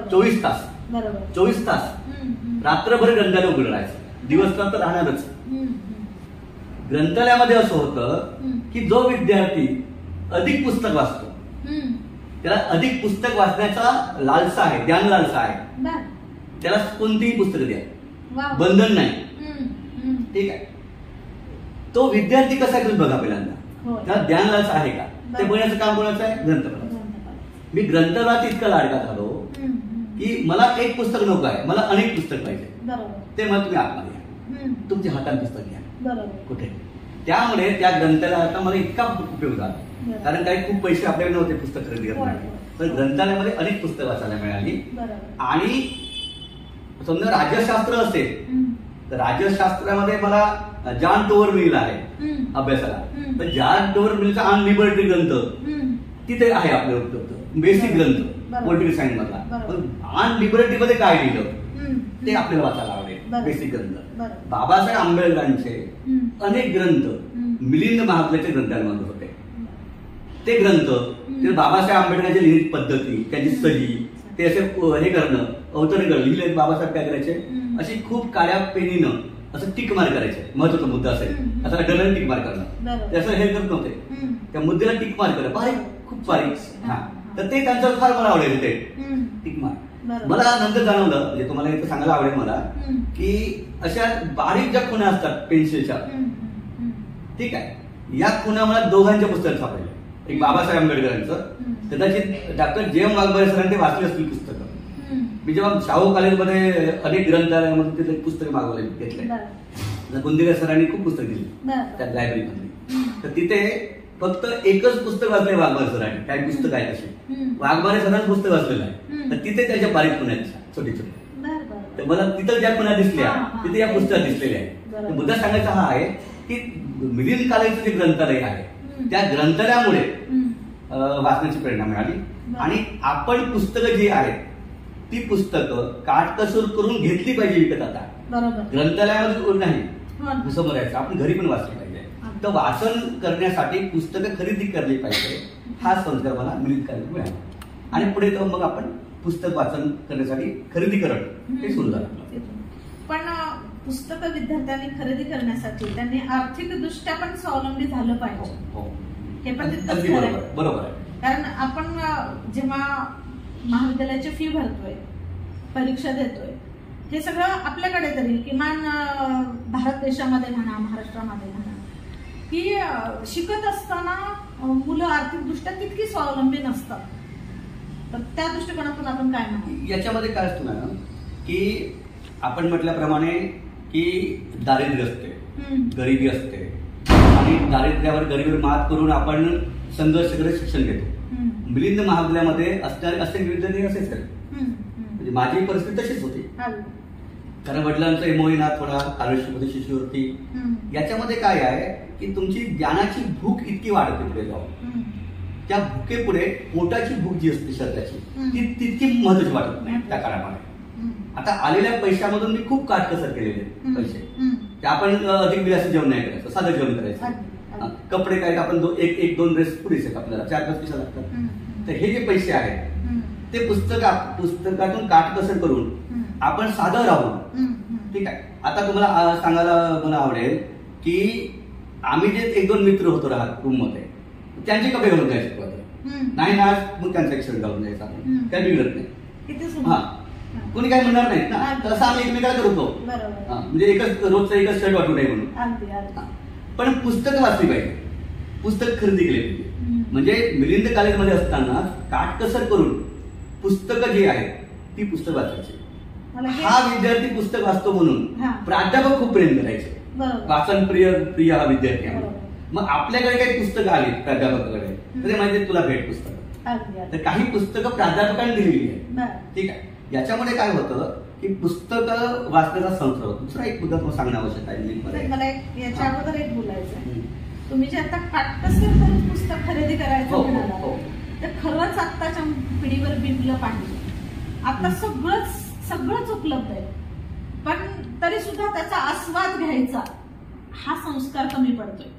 24 तास. 24 तास रात्रभर ग्रंथालय उघडं राहायचं, दिवस तर राहणारच. ग्रंथालयामध्ये असं होतं की जो विद्यार्थी अधिक पुस्तक वाचतो त्याला अधिक पुस्तक वाचण्याचा लालसा आहे, ज्ञान लालसा आहे, त्याला कोणतीही पुस्तकं द्या, बंधन नाही. ठीक आहे. तो विद्यार्थी कसा आहे बघा पहिल्यांदा, त्याला ज्ञान लालसा आहे का, ते बघण्याचं काम कोणाचं आहे, ग्रंथालयाचं. मी ग्रंथालयात इतका लाडका झालो की मला एक पुस्तक नको आहे, मला अनेक पुस्तक पाहिजे. ते मला तुम्ही आतमध्ये घ्या, तुमच्या हातात पुस्तक घ्या कुठे. त्यामुळे त्या ग्रंथालयाचा मला इतका उपयोग झाला, कारण काही खूप पैसे आपल्याकडे नव्हते पुस्तक खरेदी करण्यासाठी. तर ग्रंथालयामध्ये अनेक पुस्तकं वाचायला मिळाली. आणि समजा राज्यशास्त्र असेल तर राज्यशास्त्रामध्ये मला जॉन टोवर मिल आहे अभ्यासाला. तर जॉन टोवर मिलचा ऑन लिबर्टी ग्रंथ तिथे आहे आपल्या उपलब्ध, बेसिक ग्रंथ पॉलिटिकल सायन्स मधला. पण ऑन लिबर्टी मध्ये काय लिहिलं ते आपल्याला वाचायला आवडेल. बेसिक ग्रंथ बाबासाहेब आंबेडकरांचे अनेक ग्रंथ मिलिंद महात्म्याच्या ग्रंथांमध्ये होते. ते ग्रंथ ते बाबासाहेब आंबेडकरांच्या लिहिण्याची पद्धती, त्यांची सही, ते असे हे करणं, अवतरण करणं, लिहिले बाबासाहेब काय करायचे, अशी खूप काळ्या पेनीनं असं टिक मार करायचे. महत्वाचा मुद्दा असेल आता डलन टिक मार करणं, ते असं हे करत नव्हते, त्या मुद्द्याला टिक मार करणं बारीक, खूप बारीक. हा, तर ते त्यांचं फार मला आवडेल ते टिक मार. मला नंतर जाणवलं, म्हणजे तुम्हाला इथं सांगायला आवडेल मला, की अशा बारीक ज्या खुणा असतात पेन्सिलच्या, ठीक आहे, या खुणा मला दोघांच्या पुस्तकात सापडल्या. एक बाबासाहेब आंबेडकरांचं, कदाचित डॉक्टर जे एम वाघमारे सरांनी ते वाचले असतील पुस्तकं. मी जेव्हा शाहू कॉलेजमध्ये अनेक ग्रंथालयामध्ये तिथे पुस्तकं मागवले घेतले, गुंदेकर सरांनी खूप पुस्तक दिली त्या लायब्ररीमध्ये. तर तिथे फक्त एकच पुस्तक वाचलंय वाघमारे सरांनी, काही पुस्तक आहे तसे वाघमारे सरांचं पुस्तक वाचलेलं आहे. तर तिथे त्याच्या बारीक खुणा छोटे छोटे, तर मला तिथं ज्या खुणा दिसल्या तिथे या पुस्तकात दिसलेल्या आहेत. मुद्दा सांगायचा हा आहे की मिलिंद कालेचं जे ग्रंथालय आहे त्या ग्रंथालयामुळे वाचण्याची प्रेरणा मिळाली. आणि आपण पुस्तकं जी आहेत ती पुस्तकं काटकसर करून घेतली पाहिजे विकत. आता ग्रंथालयामध्ये नाही समोर यायचं, आपण घरी पण वाचली पाहिजे. तर वाचन करण्यासाठी पुस्तकं खरेदी केली पाहिजे, हा संस्कार मला मिलिंद कालेतून मिळाला. आणि पुढे तर मग आपण पुस्तक वाचन करण्यासाठी खरेदी करणं हे सुरू झालं. पण पुस्तकं विद्यार्थ्यांनी खरेदी करण्यासाठी त्यांनी आर्थिक दृष्ट्या पण स्वावलंबी झालं पाहिजे. हे पण तितकंच बरोबर आहे. कारण आपण जेव्हा महाविद्यालयाची फी भरतोय, परीक्षा देतोय, हे सगळं आपल्याकडे तरी किमान भारत देशामध्ये म्हणा, महाराष्ट्रामध्ये म्हणा, की शिकत असताना मुलं आर्थिकदृष्ट्या तितकी स्वावलंबी नसतात. तर त्या दृष्टिकोनातून आपण काय म्हणतो याच्यामध्ये काय असतं मॅडम, की आपण म्हटल्याप्रमाणे की दारिद्र्य असते, गरिबी असते, आणि दारिद्र्यावर गरिबीवर मात करून आपण संघर्ष करत शिक्षण घेतो. मिलिंद महाविद्यालयामध्ये असणारे असे विद्यार्थी असेच आहेत. म्हणजे माझी परिस्थिती तशीच होती, कारण वडिलांचा एमओई ना थोडा आयुष्यामध्ये शिष्यवृत्ती. याच्यामध्ये काय आहे की तुमची ज्ञानाची भूक इतकी वाढते पुढे जाऊन, त्या भुकेपुढे पोटाची भूक जी असते शरीराची ती तितकी महत्वाची वाटत नाही त्या काळामध्ये. आता आलेल्या पैशामधून मी खूप काटकसर केलेले पैसे, ते आपण अधिक विलासी जेवण नाही करायचं, साधं जेवण करायचं. कपडे काय आपण एक दोन ड्रेस पुरेसे आहेत, आपल्याला 4-5 पैसे लागतात. तर हे जे पैसे आहेत ते पुस्तकातून काटकसर करून आपण साधं राहू. ठीक आहे. आता तुम्हाला सांगायला मला आवडेल की आम्ही जे 1-2 मित्र होतो राहत रूम मध्ये, त्यांचे कपडे घालून जायचे नाही ना, मग त्यांचा एक शर्ट घालून जायचा, त्या बिघडत नाही. हा, कोणी काय म्हणणार नाहीत ना, तसं आम्ही एकमेकाला करतो. म्हणजे रोजचं एकच शर्ट वाटू नये म्हणून. पण पुस्तकं वाचली पाहिजे, पुस्तक खरेदी केली पाहिजे. म्हणजे मिलिंद कॉलेजमध्ये असताना काटकसर करून पुस्तकं जी आहेत ती पुस्तक वाचायची. हा विद्यार्थी पुस्तक वाचतो म्हणून प्राध्यापक खूप प्रेम करायचे, वाचन प्रिय हा विद्यार्थी आहे. मग आपल्याकडे काही पुस्तकं आली प्राध्यापकाकडे तर ते म्हणजे तुला भेट पुस्तक, तर काही पुस्तकं प्राध्यापकांनी दिलेली आहे. ठीक आहे. याच्यामध्ये काय होतं की पुस्तकं वाचण्याचा संस्कार होतो. दुसरा एक मुद्दा तुम्हाला सांगणं आवश्यक आहे. मला याच्या अगोदर एक बोलायचं आहे. तुम्ही जे आता काटकसर करून पुस्तक खरेदी करायचं म्हणाला, तर खरंच आत्ताच्या पिढीवर बिंबलं पाहिजे. आता सगळंच उपलब्ध आहे, पण तरी सुद्धा त्याचा आस्वाद घ्यायचा हा संस्कार कमी पडतोय.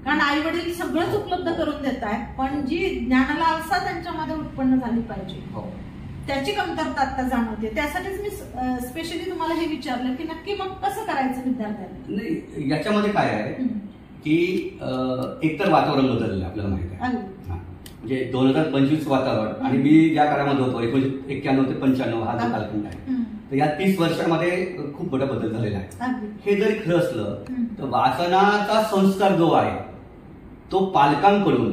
कारण आई वडील सगळंच उपलब्ध करून देत आहेत, पण जी ज्ञानाला आलसा त्यांच्यामध्ये उत्पन्न झाली पाहिजे त्याची कमतरता आता जाणवते. त्यासाठीच मी स्पेशली तुम्हाला हे विचारलं की नक्की मग कसं करायचं विद्यार्थ्यांनी. नाही, याच्यामध्ये काय आहे की एकतर वातावरण बदललं आपल्याला माहिती आहे. म्हणजे 2025 वातावरण आणि मी ज्या काळामध्ये होतो 1991 ते 95 हा जो कालखंड आहे, तर या 30 वर्षामध्ये खूप मोठा बदल झालेला आहे. हे जरी खरं असलं तर वाचनाचा संस्कार जो आहे तो पालकांकडून,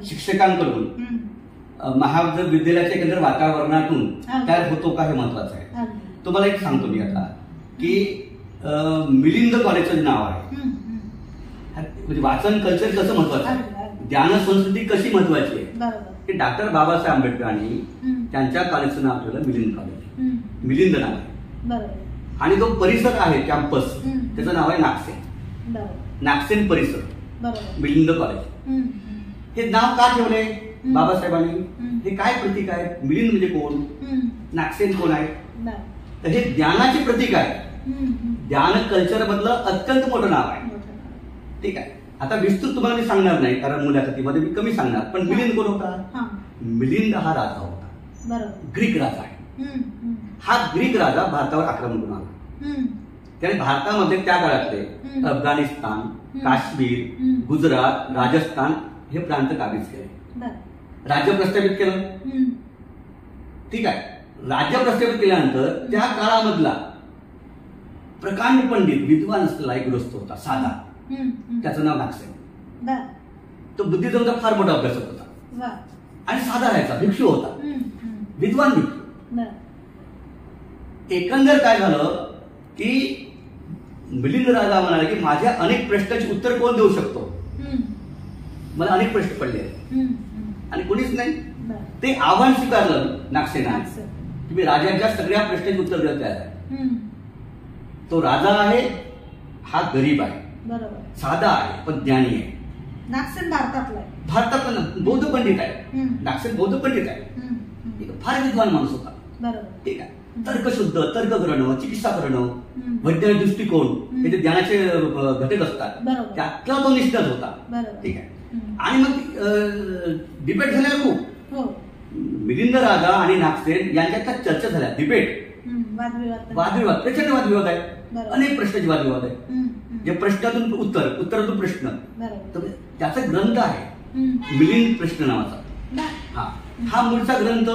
शिक्षकांकडून, महाविद्यालयाच्या एकंदर वातावरणातून तयार होतो का हे महत्वाचं आहे. तुम्हाला एक सांगतो मी आता की मिलिंद कॉलेजचं नाव आहे, म्हणजे वाचन कल्चर कसं महत्वाचं आहे, ज्ञान संस्कृती कशी महत्वाची आहे, की डॉक्टर बाबासाहेब आंबेडकरांनी त्यांच्या कॉलेजचं नाव ठेवलं मिलिंद कॉलेज. मिलिंद नाव आहे. आणि जो परिसर आहे कॅम्पस त्याचं नाव आहे नागसेन. नागसेन परिसर, मिलिंद कॉलेज. हे नाव का ठेवले बाबासाहेबांनी? हे काय प्रतीक आहे? मिलिंद म्हणजे कोण, नागसेन कोण आहे? तर हे ज्ञानाचे प्रतीक आहे. ज्ञान कल्चर मधलं अत्यंत मोठं नाव आहे. ठीक आहे. आता विस्तृत तुम्हाला मी सांगणार नाही कारण मुलाखतीमध्ये मी कमी सांगणार. पण मिलिंद कोण होता? मिलिंद हा राजा होता, ग्रीक राजा आहे. हा ग्रीक राजा भारतावर आक्रमण करून आला. त्याने भारतामध्ये त्या काळातले अफगाणिस्तान, काश्मीर, गुजरात, राजस्थान हे प्रांत काबीज केले. राज्य प्रस्थापित केलं. ठीक आहे. राज्य प्रस्थापित केल्यानंतर त्या काळामधला प्रकांड पंडित विद्वान असलेला एक गृहस्थ होता साधा, त्याचं नाव नागसेन. तो बुद्धिझमचा फार मोठा अभ्यासक होता आणि साधा राहायचा, भिक्षू होता, विद्वान भिक्षू. एकंदर काय झालं की मिलिंद राजा म्हणाले की माझ्या अनेक प्रश्नाची उत्तर कोण देऊ शकतो? मला अनेक प्रश्न पडले आहेत आणि कोणीच नाही. ते आव्हान स्वीकारलं नागसेनाने की मी राजांच्या सगळ्या प्रश्नाची उत्तर देत आहे. तो राजा आहे, हा गरीब आहे, साधा आहे पण ज्ञानी आहे. नागसेन भारतातला आहे, भारतातला बौद्ध पंडित आहे. नागसेन बौद्ध पंडित आहे, फार विद्वान माणूस होता. ठीक आहे. तर्कशुद्ध, तर्क करणं, चिकित्सा करणं, वैज्ञानिक दृष्टिकोन हे जे ज्ञानाचे घटक असतात त्यातला तो निष्णात होता. ठीक आहे. आणि मग डिबेट झाल्या खूप. मिलिंद राजा आणि नागसेन यांच्यात चर्चा झाल्या, डिबेट, वादविवाद, प्रचंड वादविवाद आहे. अनेक प्रश्नाचे वादविवाद आहे. जे प्रश्नातून उत्तर, उत्तरातून प्रश्न. त्याचा ग्रंथ आहे मिलिंद प्रश्न नावाचा. हा मूळचा ग्रंथ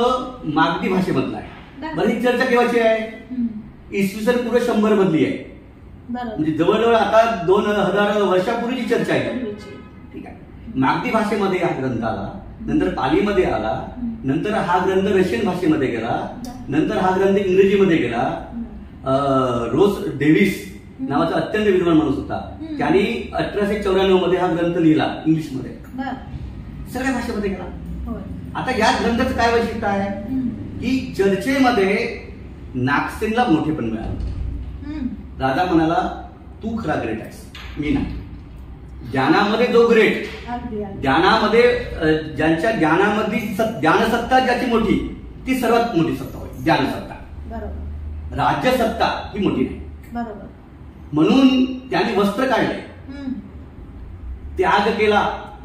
मागधी भाषेमधला आहे. बरं, ही चर्चा केव्हाची आहे? इसवी सन पूर्व 100 मधली आहे. म्हणजे जवळजवळ आता 2000 वर्षापूर्वीची चर्चा आहे. ठीक आहे. मागधी भाषेमध्ये हा ग्रंथ आला, नंतर पालीमध्ये आला, नंतर हा ग्रंथ रशियन भाषेमध्ये गेला, नंतर हा ग्रंथ इंग्रजीमध्ये गेला. रोस डेव्हिस नावाचा अत्यंत विद्वान माणूस होता, त्यांनी 1894 मध्ये हा ग्रंथ लिहिला इंग्लिशमध्ये, सगळ्या भाषेमध्ये गेला. आता या ग्रंथाचं काय वैशिष्ट्य आहे की चर्चेमध्ये नागसेनला मोठेपण मिळालं. राजा म्हणाला तू खरा ग्रेट आहेस, मी नाही. ज्ञानामध्ये जो ग्रेट, ज्ञानामध्ये ज्यांच्या ज्ञानामध्ये ज्ञानसत्ता ज्याची मोठी ती सर्वात मोठी सत्ता होईल, ज्ञानसत्ता. राज्यसत्ता ही मोठी नाही. म्हणून त्याने वस्त्र काढले, त्याग केला,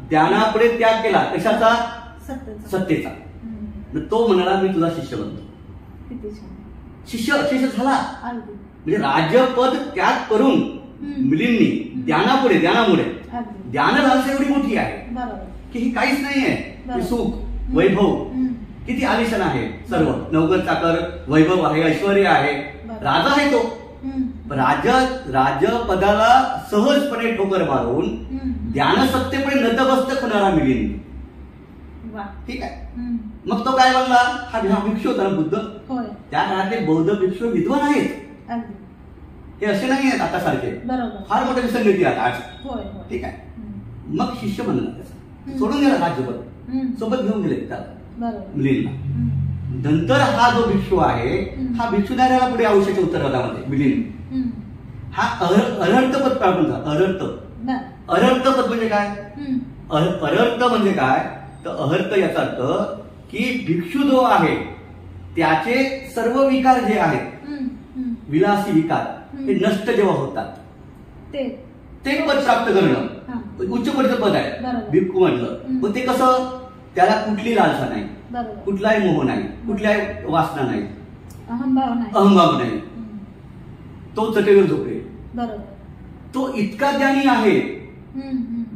ज्ञानापुढे त्याग केला. कशाचा? सत्तेचा. तो म्हणाला मी तुझा शिष्य बनतो. शिष्य झाला. म्हणजे राज्यपद त्याग करून मिलिंदनी ज्ञानापुढे, ज्ञानामुळे ज्ञानलालसा एवढी मोठी आहे की ही काहीच नाहीये. सुख, वैभव किती आलिशान आहे, सर्व नवगत चाकर, वैभव आहे, ऐश्वर्य आहे, राजा आहे तो. राजपदाला सहजपणे ठोकर मारून ज्ञानसत्तेपुढे नतमस्तक होणारा मिलिंद. ठीक आहे. मग तो काय बनला? हा भिक्षू होता बुद्ध. त्या काळातले बौद्ध भिक्षू विद्वान आहेत, हे असे नाही आहेत आता सारखे, फार मोठे विसंगती आहेत आज. ठीक आहे. मग शिष्य बनला, त्याचा सोडून गेला राज्यपद, सोबत घेऊन गेले त्याला मिलिंदला. नंतर हा जो भिक्षू आहे हा भिक्षू नाही राहिला पुढे आयुष्याच्या उत्तरार्धामध्ये. मिलिंद हा अरहर्त पद प्राप्त झाला. अरहर्त पद म्हणजे काय? अरहर्त म्हणजे काय तर अहर्त याचा अर्थ की भिक्षू जो आहे त्याचे सर्व विकार जे आहेत, विलासी विकार, ते नष्ट जेव्हा होतात ते पद प्राप्त करणं उच्च पदचं पद आहे भिक्खू म्हटलं. मग ते कसं? त्याला कुठली लालसा नाही, कुठलाही मोह नाही, कुठल्याही वासना नाही, अहंभाव नाही. तो चटेवर झोपे. तो इतका ज्ञानी आहे,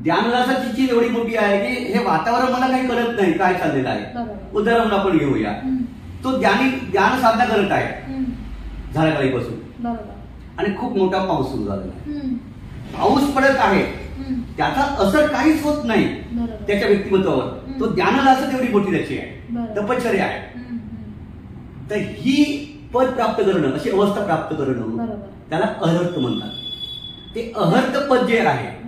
ज्ञानलासाची चीज एवढी मोठी आहे की हे वातावरण मला काही कळत नाही काय चाललेलं आहे. उदाहरण आपण घेऊया. तो ज्ञान साधना करत आहे झाडाखालीपासून आणि खूप मोठा पाऊस सुरू झालेला आहे. पाऊस पडत आहे, त्याचा असर काहीच होत नाही त्याच्या व्यक्तिमत्वावर. तो ज्ञानलासा तेवढी मोठी त्याची आहे, तपश्चर्या आहे. तर ही पद प्राप्त करणं, अशी अवस्था प्राप्त करणं त्याला अहर्त म्हणतात. ते अहर्त पद जे आहे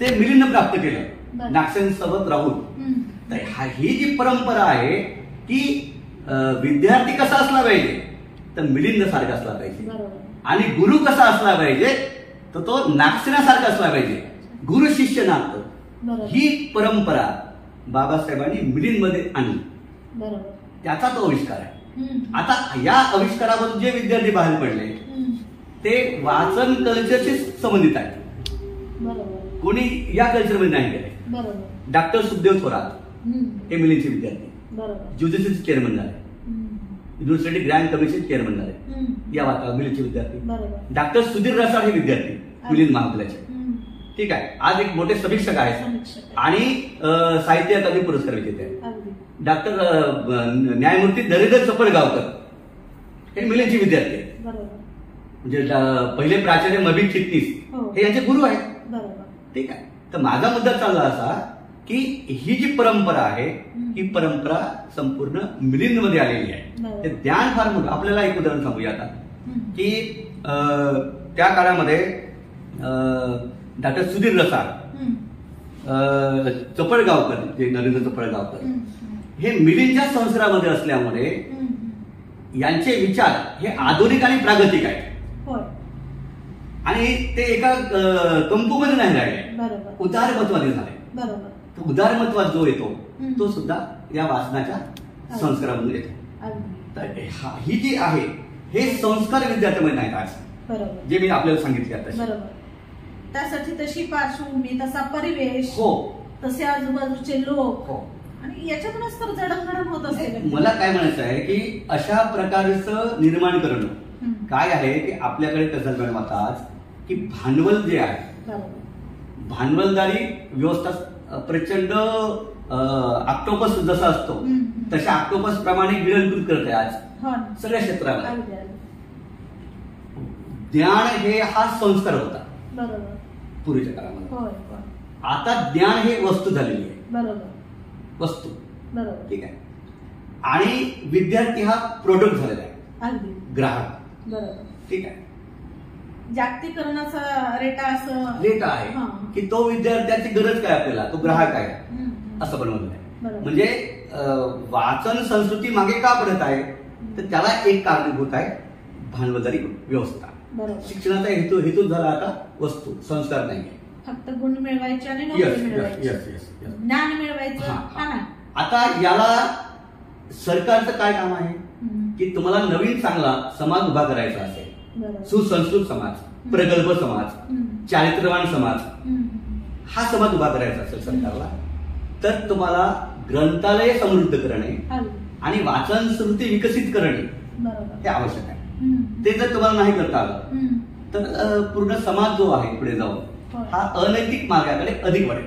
ते मिलिंद प्राप्त केलं नागसेन सोबत राहून. तर ही जी परंपरा आहे की विद्यार्थी कसा असला पाहिजे तर मिलिंद सारखा असला पाहिजे. बरोबर. आणि गुरु कसा असला पाहिजे तर तो नागसेनासारखा असला पाहिजे. गुरु शिष्य नातं बरोबर. ही परंपरा बाबासाहेबांनी मिलिंदमध्ये आणली. बरोबर. त्याचा तो आविष्कार आहे. आता या आविष्कारामधून जे विद्यार्थी बाहेर पडले ते वाचन कल्चरशी संबंधित आहेत. बरोबर. कोणी या कल्चरमध्ये नाही गेले. बरोबर. डॉक्टर सुखदेव थोरात हे मिलिंदचे विद्यार्थी बरोबर. ज्युडिशरी चेअरमन झाले. युनिव्हर्सिटी ग्रँड कमिशन चेअरमन झाले या मिलिंदचे विद्यार्थी. बरोबर. डॉक्टर सुधीर रसाळ हे विद्यार्थी मिलिंद महाविद्यालयाचे. ठीक आहे. आज एक मोठे समीक्षक आहेत आणि साहित्य अकादमी पुरस्कार विजेते आहेत. डॉक्टर न्यायमूर्ती नरेंद्र चपळगावकर हे मिलिंदचे विद्यार्थी आहेत. म्हणजे पहिले प्राचार्य मबिन चिटणीस हे यांचे गुरु आहेत. ठीक आहे. तर माझा मुद्दा चालला असा की ही जी परंपरा आहे ही परंपरा संपूर्ण मिलिंदमध्ये आलेली आहे. ते ज्ञान फार मोठं. आपल्याला एक उदाहरण सांगूया आता की त्या काळामध्ये डॉक्टर सुधीर रसाळ, चपळगावकर जे नरेंद्र चपळगावकर हे मिलिंदच्या संस्कारामध्ये असल्यामुळे यांचे विचार हे आधुनिक आणि प्रागतिक आहेत. आणि ते एका कंपूमध्ये नाही राहिले, उदारमत्वाने झाले. उदारमत्वात जो येतो तो सुद्धा या वाचनाच्या संस्कारामध्ये येतो. तर ही जी आहे हे संस्कार विद्यार्थ्यामध्ये नाहीत आज, जे मी आपल्याला सांगितले आता. त्यासाठी तशी पार्श्वभूमी, तसा परिवेश, तसे आजूबाजूचे लोक आणि याच्यातूनच तर जडणघडण होत असते. मला काय म्हणायचं आहे की अशा प्रकारचं निर्माण करणं काय आहे की आपल्याकडे कसं मॅडम आता आज की भांडवल जे आहे, भांडवलदारी व्यवस्था प्रचंड ऑक्टोपस जसा असतो तशा ऑक्टोपस प्रमाणे गिळंकृत करत आहे आज सगळ्या क्षेत्रामध्ये. ज्ञान हे हा संस्कार होता पूर्वीच्या काळामध्ये. आता ज्ञान हे वस्तू झालेली आहे. वस्तू. ठीक आहे. आणि विद्यार्थी हा प्रोडक्ट झालेला आहे, ग्राहक. ठीक आहे. जागतिकीकरणाचा रेटा आहे की तो विद्यार्थ्याची गरज काय, आपल्याला तो ग्राहक आहे असं बनवलेलं आहे. म्हणजे वाचन संस्कृती मागे का पडत आहे तर त्याला एक कारणीभूत आहे भांडवलदारी व्यवस्था. शिक्षणाचा हेतू झाला आता वस्तू, संस्कार नाही. फक्त गुण मिळवायचे आणि नोकरी मिळवायची, ज्ञान मिळवायचं. आता याला सरकारचं काय काम आहे की तुम्हाला नवीन चांगला समाज उभा करायचा असेल, सुसंस्कृत समाज, प्रगल्भ समाज, चारित्र्यवान समाज, हा समाज उभा करायचा असेल सरकारला तर तुम्हाला ग्रंथालय समृद्ध करणे आणि वाचन संस्कृती विकसित करणे हे आवश्यक आहे. ते जर तुम्हाला नाही करता आलं तर पूर्ण समाज जो आहे पुढे जाऊन हा अनैतिक मार्गाकडे अधिक वाढेल.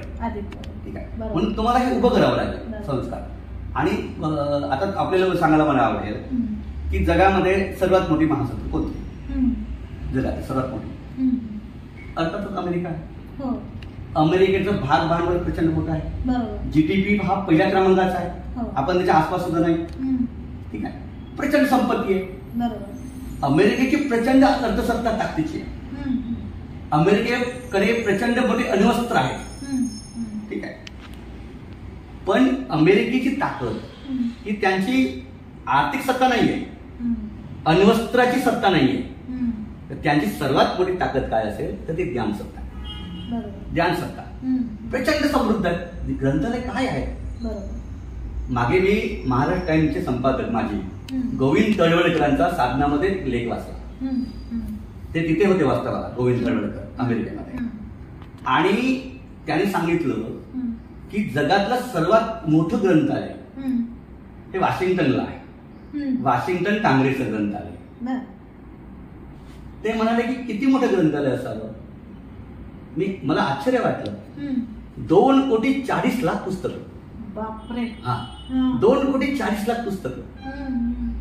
ठीक आहे. म्हणून तुम्हाला हे उभं करावं लागेल संस्कार. आणि आता आपल्याला सांगायला मला आवडेल की जगामध्ये सर्वात मोठी महासत्ता कोणती, जगात सर्वात मोठी अर्थातच अमेरिका आहे. अमेरिकेचं भाग भांडवल प्रचंड मोठं आहे. जीडीपी हा पहिल्या क्रमांकाचा आहे, आपण त्याच्या आसपास सुद्धा नाही. ठीक आहे. प्रचंड संपत्ती आहे. अमेरिकेची प्रचंड अर्थसत्ता ताकदीची आहे. अमेरिकेकडे प्रचंड मोठे अण्वस्त्र आहे. ठीक आहे. पण अमेरिकेची ताकद ही त्यांची आर्थिक सत्ता नाहीये, अण्वस्त्राची सत्ता नाहीये. तर त्यांची सर्वात मोठी ताकद काय असेल तर ती ज्ञानसत्ता. ज्ञानसत्ता प्रचंड समृद्ध आहे. ग्रंथालय काय आहे. मागे मी महाराष्ट्र टाइम्सचे संपादक माझी गोविंद तळवळकरांचा साधनामध्ये लेख वाचला. ते तिथे होते वास्तवाला, गोविंद तळवळकर अमेरिकेमध्ये. आणि त्यांनी सांगितलं की जगातलं सर्वात मोठं ग्रंथालय हे वॉशिंग्टनला आहे, वॉशिंग्टन काँग्रेसचं ग्रंथालय. ते म्हणाले की किती मोठं ग्रंथालय असावं. मला आश्चर्य वाटलं. 2,40,00,000 पुस्तकं. बापरे. 2,40,00,000 पुस्तकं.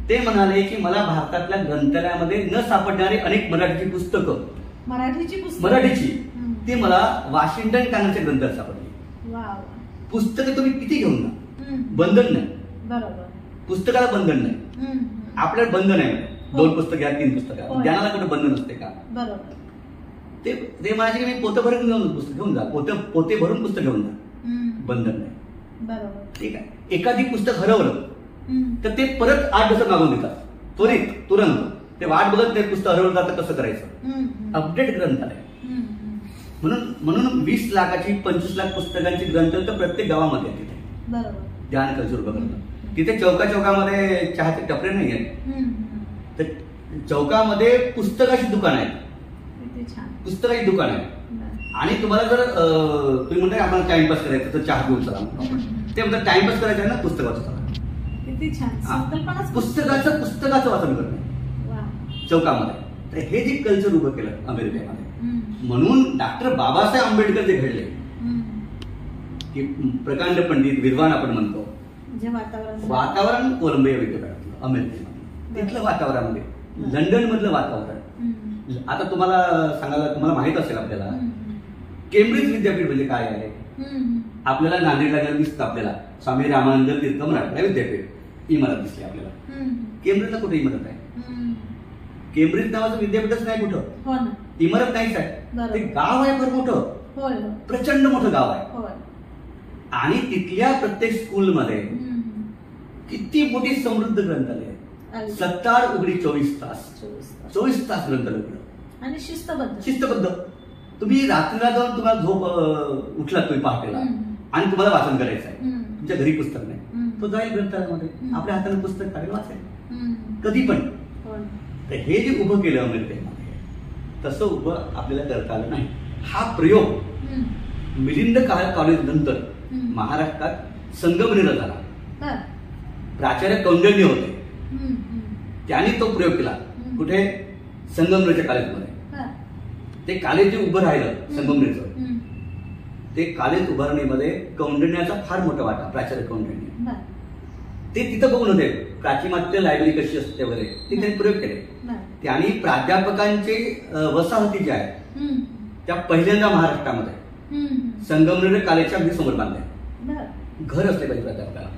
ते म्हणाले की मला भारतातल्या ग्रंथालयामध्ये न सापडणारी अनेक मराठीची पुस्तकं, मराठीची ती मला वॉशिंग्टन काँग्रेसच्या ग्रंथालयात सापडली. पुस्तकं तुम्ही किती घेऊन जा, बंधन नाही. पुस्तकाला बंधन नाही. आपल्याला बंधन आहे, 2 पुस्तकं घ्या, 3 पुस्तकं. ज्ञानाला कुठे बंधन असते का. ते म्हणायचे की मी पोते भरून पुस्तक घेऊन जा, पोते भरून पुस्तक घेऊन जा, बंधन नाही. ठीक आहे. एखादी पुस्तक हरवलं तर ते परत 8 दिवसात मागून देतात, त्वरित, तुरंत. ते वाट बघत नाही पुस्तक हरवलं जातं कसं करायचं. अपडेट ग्रंथालय म्हणून 20 लाखाची 25 लाख पुस्तकांची ग्रंथालय तर प्रत्येक गावामध्ये आहे तिथे. ध्यान कल्चर बघणं तिथे चौकामध्ये चहाचे टपरे नाही आहेत तर चौकामध्ये पुस्तकाची दुकान आहेत, पुस्तकाची दुकान आहे. आणि तुम्हाला जर तुम्ही म्हणताय आपण टाइमपास करायचं तर चहा घेऊन चला ते म्हणतात टाइमपास करायचं आहे ना पुस्तक वाचताना. पुस्तकाचं वाचन करणं चौकामध्ये. तर हे जे कल्चर उभं केलं अमेरिकेमध्ये म्हणून डॉक्टर बाबासाहेब आंबेडकर जे घडले की प्रकांड पंडित विद्वान आपण म्हणतो वातावरण कोलंबिया विद्यापीठातलं अमेरिकेमध्ये तिथलं वातावरणामध्ये लंडन मधलं वातावरण. आता तुम्हाला सांगायला तुम्हाला माहित असेल आपल्याला केम्ब्रिज विद्यापीठ म्हणजे काय आहे. आपल्याला नांदेडला गेलं दिसतं आपल्याला स्वामी रामानंद तीर्थ मराठवाडा विद्यापीठ इमारत दिसली आपल्याला. केम्ब्रिजला कुठे इमारत आहे. केम्ब्रिज नावाचं विद्यापीठच नाही कुठं, इमारत नाहीच आहे. ते गाव आहे फार मोठं, प्रचंड मोठं गाव आहे. आणि तिथल्या प्रत्येक स्कूलमध्ये किती मोठी समृद्ध ग्रंथालय आहे. 17 उघडी 24 तास ग्रंथालय आणि शिस्तबद्ध. तुम्ही रात्रीला जाऊन तुम्हाला झोप उठला तुम्ही पहाटेला आणि तुम्हाला वाचन करायचं आहे, तुमच्या घरी पुस्तक नाही, तो जाईल ग्रंथालयामध्ये आपल्या हाताने पुस्तक काढेल वाचेल कधी पण. तर हे जे उभं केलं अमेरिकेमध्ये तसं उभं आपल्याला करता आलं नाही. हा प्रयोग मिलिंद कॉलेज नंतर महाराष्ट्रात संगमनेरला झाला. प्राचार्य कौंडिण्य होते, त्यांनी तो प्रयोग केला कुठे संगमनेरच्या कॉलेजमध्ये. ते कॉलेज जे उभं राहिलं संगमनेरचं ते कॉलेज उभारणीमध्ये कौंडिण्याचा फार मोठा वाटा. प्राचार्य कौंडिण्य ते तिथं बघून होते प्राचीमात्य लायब्ररी कशी असते वगैरे ते त्यांनी प्रयोग केले. त्यांनी प्राध्यापकांचे वसाहती ज्या आहेत त्या पहिल्यांदा महाराष्ट्रामध्ये संगमनेर कॉलेजच्या अगदी समोर बांधल्या. घर असले पाहिजे प्राध्यापकाला.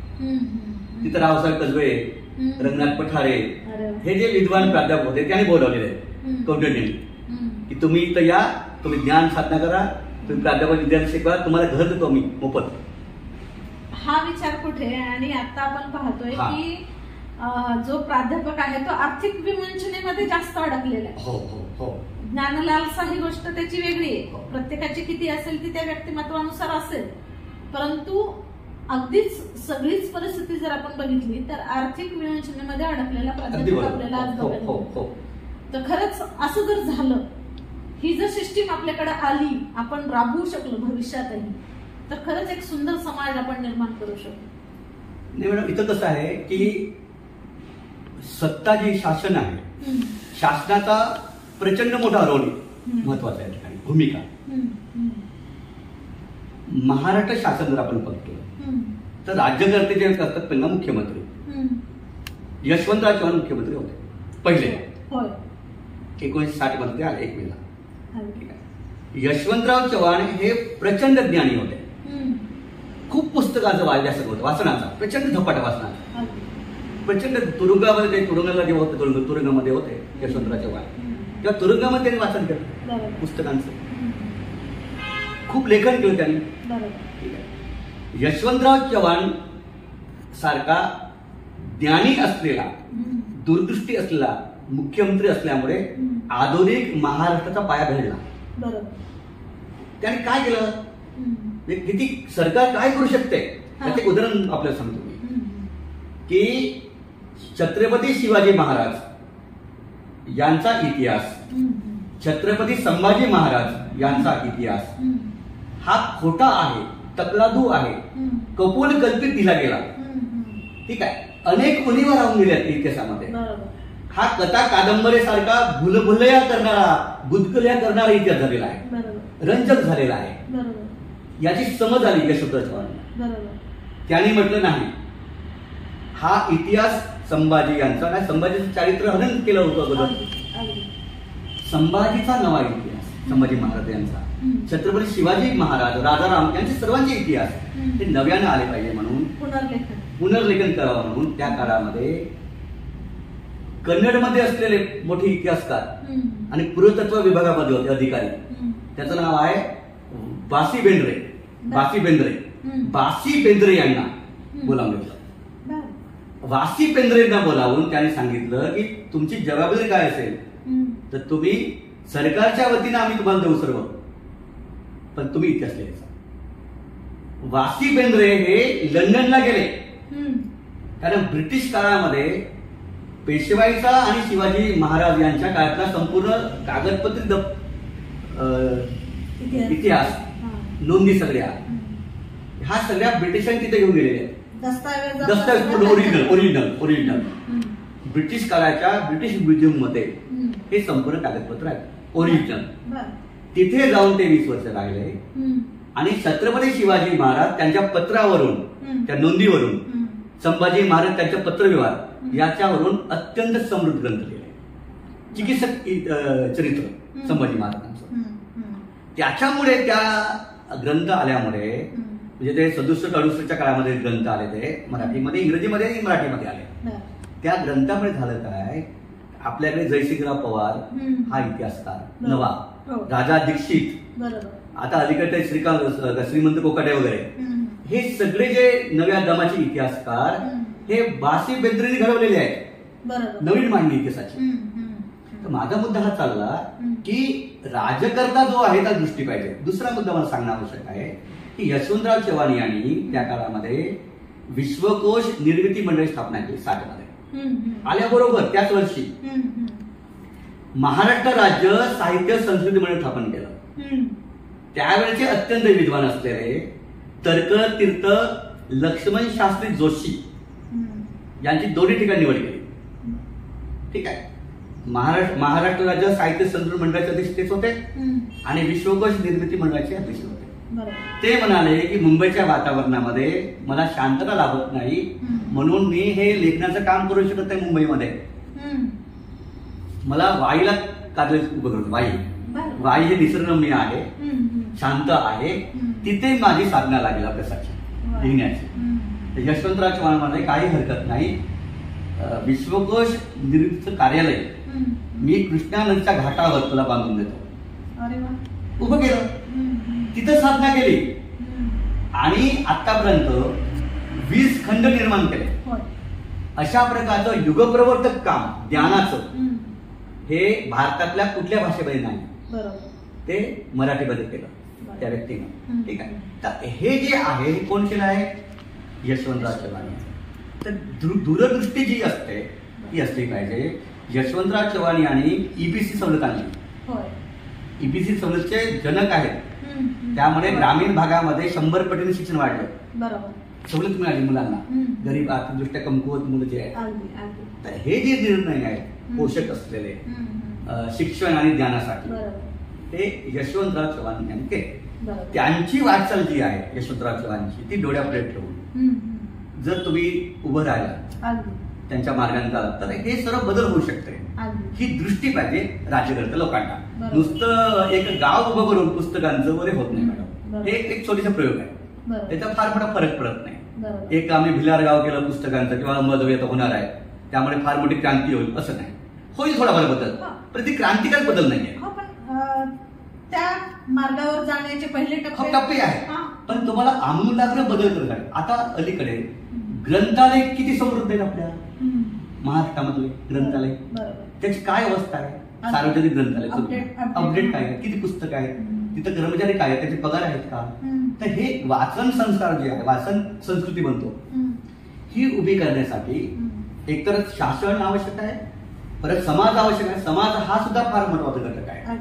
तिथं रावसाहेब कसबे, रंगनाथ पठारे हे जे विद्वान प्राध्यापक होते त्यांनी बोलावलेले कौंडिण्यांनी की तुम्ही इथं या, तुम्ही ज्ञान साधना करा, तुम्ही प्राध्यापक विद्यार्थी शिकवा, तुम्हाला घर देतो मी मोफत. हा विचार कुठे. आणि आता आपण पाहतोय की जो प्राध्यापक आहे तो आर्थिक विवंचनेमध्ये जास्त अडकलेला आहे. ज्ञानलालसा ही गोष्ट त्याची वेगळी आहे, प्रत्येकाची किती असेल ती त्या व्यक्तिमत्वानुसार असेल. परंतु अगदीच सगळीच परिस्थिती जर आपण बघितली तर आर्थिक विवंचनेमध्ये अडकलेला प्राध्यापक आपल्याला आज बघायला. तर खरंच असं जर झालं, ही जर सिस्टीम आपल्याकडे आली, आपण राबवू शकलो भविष्यातही, तर खरंच एक सुंदर समाज आपण निर्माण करू शकतो. नाही मॅडम, इथं कसं आहे की सत्ता जी शासन आहे, शासनाचा प्रचंड मोठा रोल महत्वाचा आहे ठिकाणी भूमिका. महाराष्ट्र शासन जर आपण बघतो तर राज्यकर्ते जे असतात पहिला मुख्यमंत्री यशवंतराव चव्हाण मुख्यमंत्री होते पहिले. 1960 मध्ये आले एक वेळेला. यशवंतराव चव्हाण हे प्रचंड ज्ञानी होते. खूप पुस्तकांचं वाचन होतं, वाचनाचा प्रचंड झपाटा वाचनाचा. प्रचंड तुरुंगामध्ये तुरुंगाला जेव्हा होते तुरुंगामध्ये होते यशवंतराव चव्हाण तेव्हा तुरुंगामध्ये त्यांनी वाचन केलं पुस्तकांचं. खूप लेखन केलं त्यांनी. यशवंतराव चव्हाण सारखा ज्ञानी असलेला, दूरदृष्टी असलेला मुख्यमंत्री असल्यामुळे आधुनिक महाराष्ट्राचा पाया घडला. त्याने काय केलं, किती सरकार काय करू शकते त्याचे उदाहरण आपल्याला सांगतो मी की छत्रपती शिवाजी महाराज यांचा इतिहास, छत्रपती संभाजी महाराज यांचा इतिहास हा खोटा आहे, तकलादू आहे, कपोल कल्पित दिला गेला. ठीक आहे, अनेक उणीवा राहून गेल्या इतिहासामध्ये. हा कथा कादंबरीसारखा भुलभुलया करणारा, गुदगुल्या करणारा इतिहास झालेला आहे, रंजक झालेला आहे. याची समज आली यशवंतराव चव्हाण. त्यांनी म्हटलं नाही, हा इतिहास संभाजी यांचा नाही, संभाजीचं चारित्र्य हनन केलं होतं अगोदर. संभाजीचा नवा इतिहास, संभाजी महाराज यांचा, छत्रपती शिवाजी महाराज, राजाराम यांचे सर्वांचे इतिहास हे नव्यानं आले पाहिजे म्हणून पुनर्लेखन करावं म्हणून त्या काळामध्ये कन्नडमध्ये असलेले मोठे इतिहासकार आणि पुरातत्व विभागामध्ये होते अधिकारी, त्याचं नाव आहे बासी बेंद्रे यांना बोलावून घेतलं. वासी पेंद्रेंना बोलावून त्याने सांगितलं की तुमची जबाबदारी काय असेल तर तुम्ही सरकारच्या वतीनं आम्ही तुम्हाला देऊ सर्व, पण तुम्ही इतिहास लिहायचा. वासी बेंद्रे हे लंडनला गेले, कारण ब्रिटिश काळामध्ये पेशवाईचा आणि शिवाजी महाराज यांच्या काळातला संपूर्ण कागदपत्रित इतिहास नोंदी सगळ्या ह्या सगळ्या ब्रिटिशांनी तिथे घेऊन गेलेल्या आहेत. दस्तावेज ओरिजिनल ब्रिटिश काळाच्या ब्रिटिश म्युझियम मध्ये हे संपूर्ण कागदपत्र आहेत ओरिजिनल. तिथे जाऊन ते 20 वर्ष राहिले आणि छत्रपती शिवाजी महाराज त्यांच्या पत्रावरून, त्या नोंदीवरून, संभाजी महाराज त्यांच्या पत्रव्यवहार याच्यावरून अत्यंत समृद्ध ग्रंथ लिहिले. चिकित्सक चरित्र संभाजी महाराजांचं. त्याच्यामुळे त्या ग्रंथ आल्यामुळे म्हणजे ते 67-68च्या काळामध्ये ग्रंथ आले, ते मराठीमध्ये, इंग्रजीमध्ये आणि मराठीमध्ये आले. त्या ग्रंथामुळे झालं काय, आपल्याकडे जयसिंगराव पवार हा इतिहासकार नवा, राजा दीक्षित, आता अलीकडे श्रीमंत कोकाटे वगैरे, हे सगळे जे नव्या दमाचे इतिहासकार हे वासी बेंद्रेंनी घडवलेले आहेत नवीन मांडणी इतिहासाची. तर माझा मुद्दा हा चालला की राजकर्ता जो आहे त्या दृष्टी पाहिजे. दुसरा मुद्दा मला सांगणं आवश्यक आहे की यशवंतराव चव्हाण यांनी त्या काळामध्ये विश्वकोश निर्मिती मंडळी स्थापना केली 60 मध्ये. आल्याबरोबर त्याच वर्षी महाराष्ट्र राज्य साहित्य संस्कृती मंडळ स्थापन केलं. त्यावेळेचे अत्यंत विद्वान असलेले तर्क तीर्थ लक्ष्मण शास्त्री जोशी यांची दोन्ही ठिकाणी निवड केली. ठीक आहे. महाराष्ट्र राज्य साहित्य संस्कृती मंडळाचे अध्यक्ष तेच होते आणि विश्वकोश निर्मिती मंडळाचे अध्यक्ष होते. ते म्हणाले की मुंबईच्या वातावरणामध्ये मला शांतता लाभत नाही, म्हणून मी हे लेखनाचं काम करू शकत नाही मुंबईमध्ये. मला वाईला कार्य उभं करून, वाई हे निसर्गरम्य आहे, शांत आहे, तिथे माझी साधना लागेल अभ्यासाची, लिहिण्याची. यशवंतराव चव्हाण म्हणाले काही हरकत नाही, विश्वकोश निर्मितीचं कार्यालय मी कृष्णा नदीच्या घाटावर तुला बांधून देतो. उभं केलं, तिथं साधना केली आणि आतापर्यंत 20 खंड निर्माण केले. अशा प्रकारचं युगप्रवर्तक काम ज्ञानाचं हे भारतातल्या कुठल्या भाषेमध्ये नाही, ते मराठीमध्ये केलं त्या व्यक्तीनं. ठीक आहे. तर हे जे आहे हे कोण केलं आहे, यशवंतराव चव्हाण. तर दूरदृष्टी जी असते ती असली पाहिजे. यशवंतराव चव्हाण यांनी ईबीसी सवलत आणली. ईबीसी सवलतचे जनक आहेत. त्यामुळे ग्रामीण भागामध्ये 100 पटीने शिक्षण वाढलं, सवलत मिळाली मुलांना, गरीब आर्थिकदृष्ट्या कमकुवत मुलं जे आहेत. तर हे जे निर्णय आहेत पोषक असलेले शिक्षण आणि ज्ञानासाठी ते यशवंतराव चव्हाण यांनी केले. त्यांची वाटचाल जी आहे यशवंतराव चव्हाणची ती डोळ्यापुढे ठेवून जर तुम्ही उभं राहिला त्यांच्या मार्गाने तर हे सर्व बदल होऊ शकते. ही दृष्टी पाहिजे राज्यकर्ते लोकांना. नुसतं एक गाव उभं करून पुस्तकांचं वगैरे होत नाही मॅडम. हे एक छोटेसा प्रयोग आहे, त्याचा फार मोठा फरक पडत नाही. एक आम्ही भिलार गाव केलं पुस्तकांचं किंवा अंमलबजावणी आता होणार आहे त्यामुळे फार मोठी क्रांती होईल असं नाही. होईल थोडाफार बदल, पण ती क्रांतिकारी बदल नाहीये. त्या मार्गावर जाण्याचे पहिले टप्पे आहे, पण तुम्हाला आमूलाग्र बदल करत आहे. आता अलीकडे ग्रंथालय किती समृद्ध आहेत आपल्या महाराष्ट्रामधले ग्रंथालय, त्याची काय अवस्था आहे. सार्वजनिक ग्रंथालय अपडेट काय आहे, किती पुस्तकं आहेत, तिथं कर्मचारी काय आहेत, त्याचे पगार आहेत का. तर हे वाचन संस्कार जे आहे, वाचन संस्कृती म्हणतो, ही उभी करण्यासाठी एकतर शासन आवश्यक आहे, परत समाज आवश्यक आहे. समाज हा सुद्धा फार महत्वाचा घटक आहे.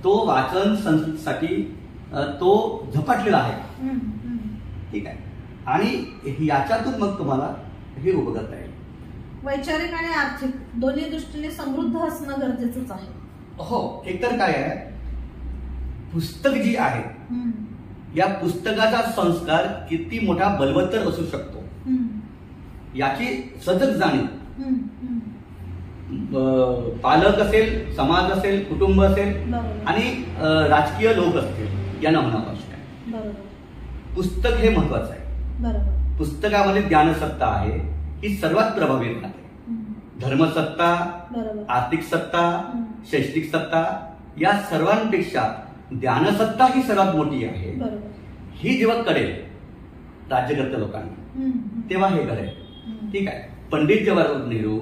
तो वाचन संस्कृतीसाठी तो झपाटलेला आहे. ठीक आहे. आणि याच्यातून मग तुम्हाला हे उभं करता येईल. वैचारिक आणि आर्थिक दोन्ही दृष्टीने समृद्ध असणं गरजेचंच आहे. हो. एकतर काय आहे, पुस्तक जी आहे या पुस्तकाचा संस्कार किती मोठा बलवत्तर असू शकतो याची सजग जाणीव पालक असेल, समाज असेल, कुटुंब असेल आणि राजकीय लोक असतील यांना होणं आवश्यक आहे. पुस्तक हे महत्वाचं आहे. पुस्तकामध्ये ज्ञानसत्ता आहे ही सर्वात प्रभावी राहते. धर्मसत्ता, आर्थिक सत्ता, शैक्षणिक सत्ता या सर्वांपेक्षा ज्ञानसत्ता ही सर्वात मोठी आहे. ही जेव्हा कळेल राज्यकर्ते लोकांना तेव्हा हे घडेल. ठीक आहे. पंडित जवाहरलाल नेहरू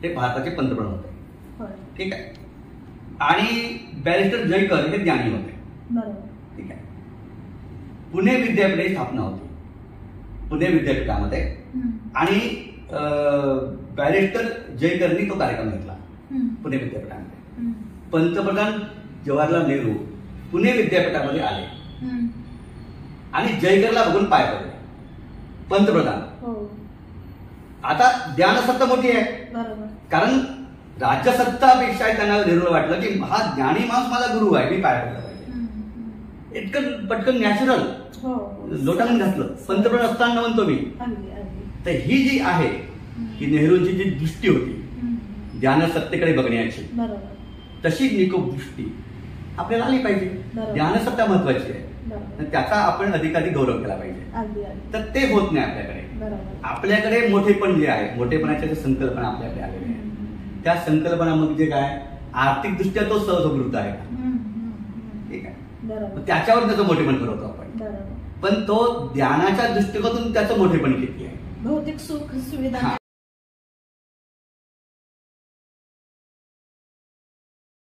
ते भारताचे पंतप्रधान होते. ठीक आहे. आणि बॅरिस्टर जयकर हे ज्ञानी होते. ठीक आहे. पुणे विद्यापीठाची स्थापना होती पुणे विद्यापीठामध्ये आणि बॅरिस्टर जयकरनी तो कार्यक्रम घेतला पुणे विद्यापीठामध्ये. पंतप्रधान जवाहरलाल नेहरू पुणे विद्यापीठामध्ये आले आणि जयकरला बघून पाय पडले. पंतप्रधान आता ज्ञानसत्ता मोठी आहे कारण राज्यसत्तापेक्षा त्यांना नेहरूला वाटलं की हा ज्ञानी माणूस माझा गुरु आहे, मी पाय पडला पाहिजे. इतकं पटकन नॅचरल लोटांगण घातलं. पंतप्रधान असताना म्हणतो मी. तर ही जी आहे की नेहरूंची जी दृष्टी होती ज्ञानसत्तेकडे बघण्याची तशी निकोप दृष्टी आपल्याला आली पाहिजे. ज्ञानसत्ता महत्वाची आहे त्याचा आपण अधिकाधिक गौरव केला पाहिजे. तर ते होत नाही आपल्याकडे. आपल्याकडे मोठेपण जे आहे मोठेपणाच्या संकल्पना आपल्याकडे आलेल्या आहे त्या संकल्पनामध्ये काय आर्थिक दृष्ट्या तो सहसमृद्ध आहे. ठीक आहे. त्याच्यावर त्याचं मोठेपण करतो आपण. पण तो ज्ञानाच्या दृष्टिकोनातून त्याचं मोठेपण किती आहे भौतिक सुख सुविधा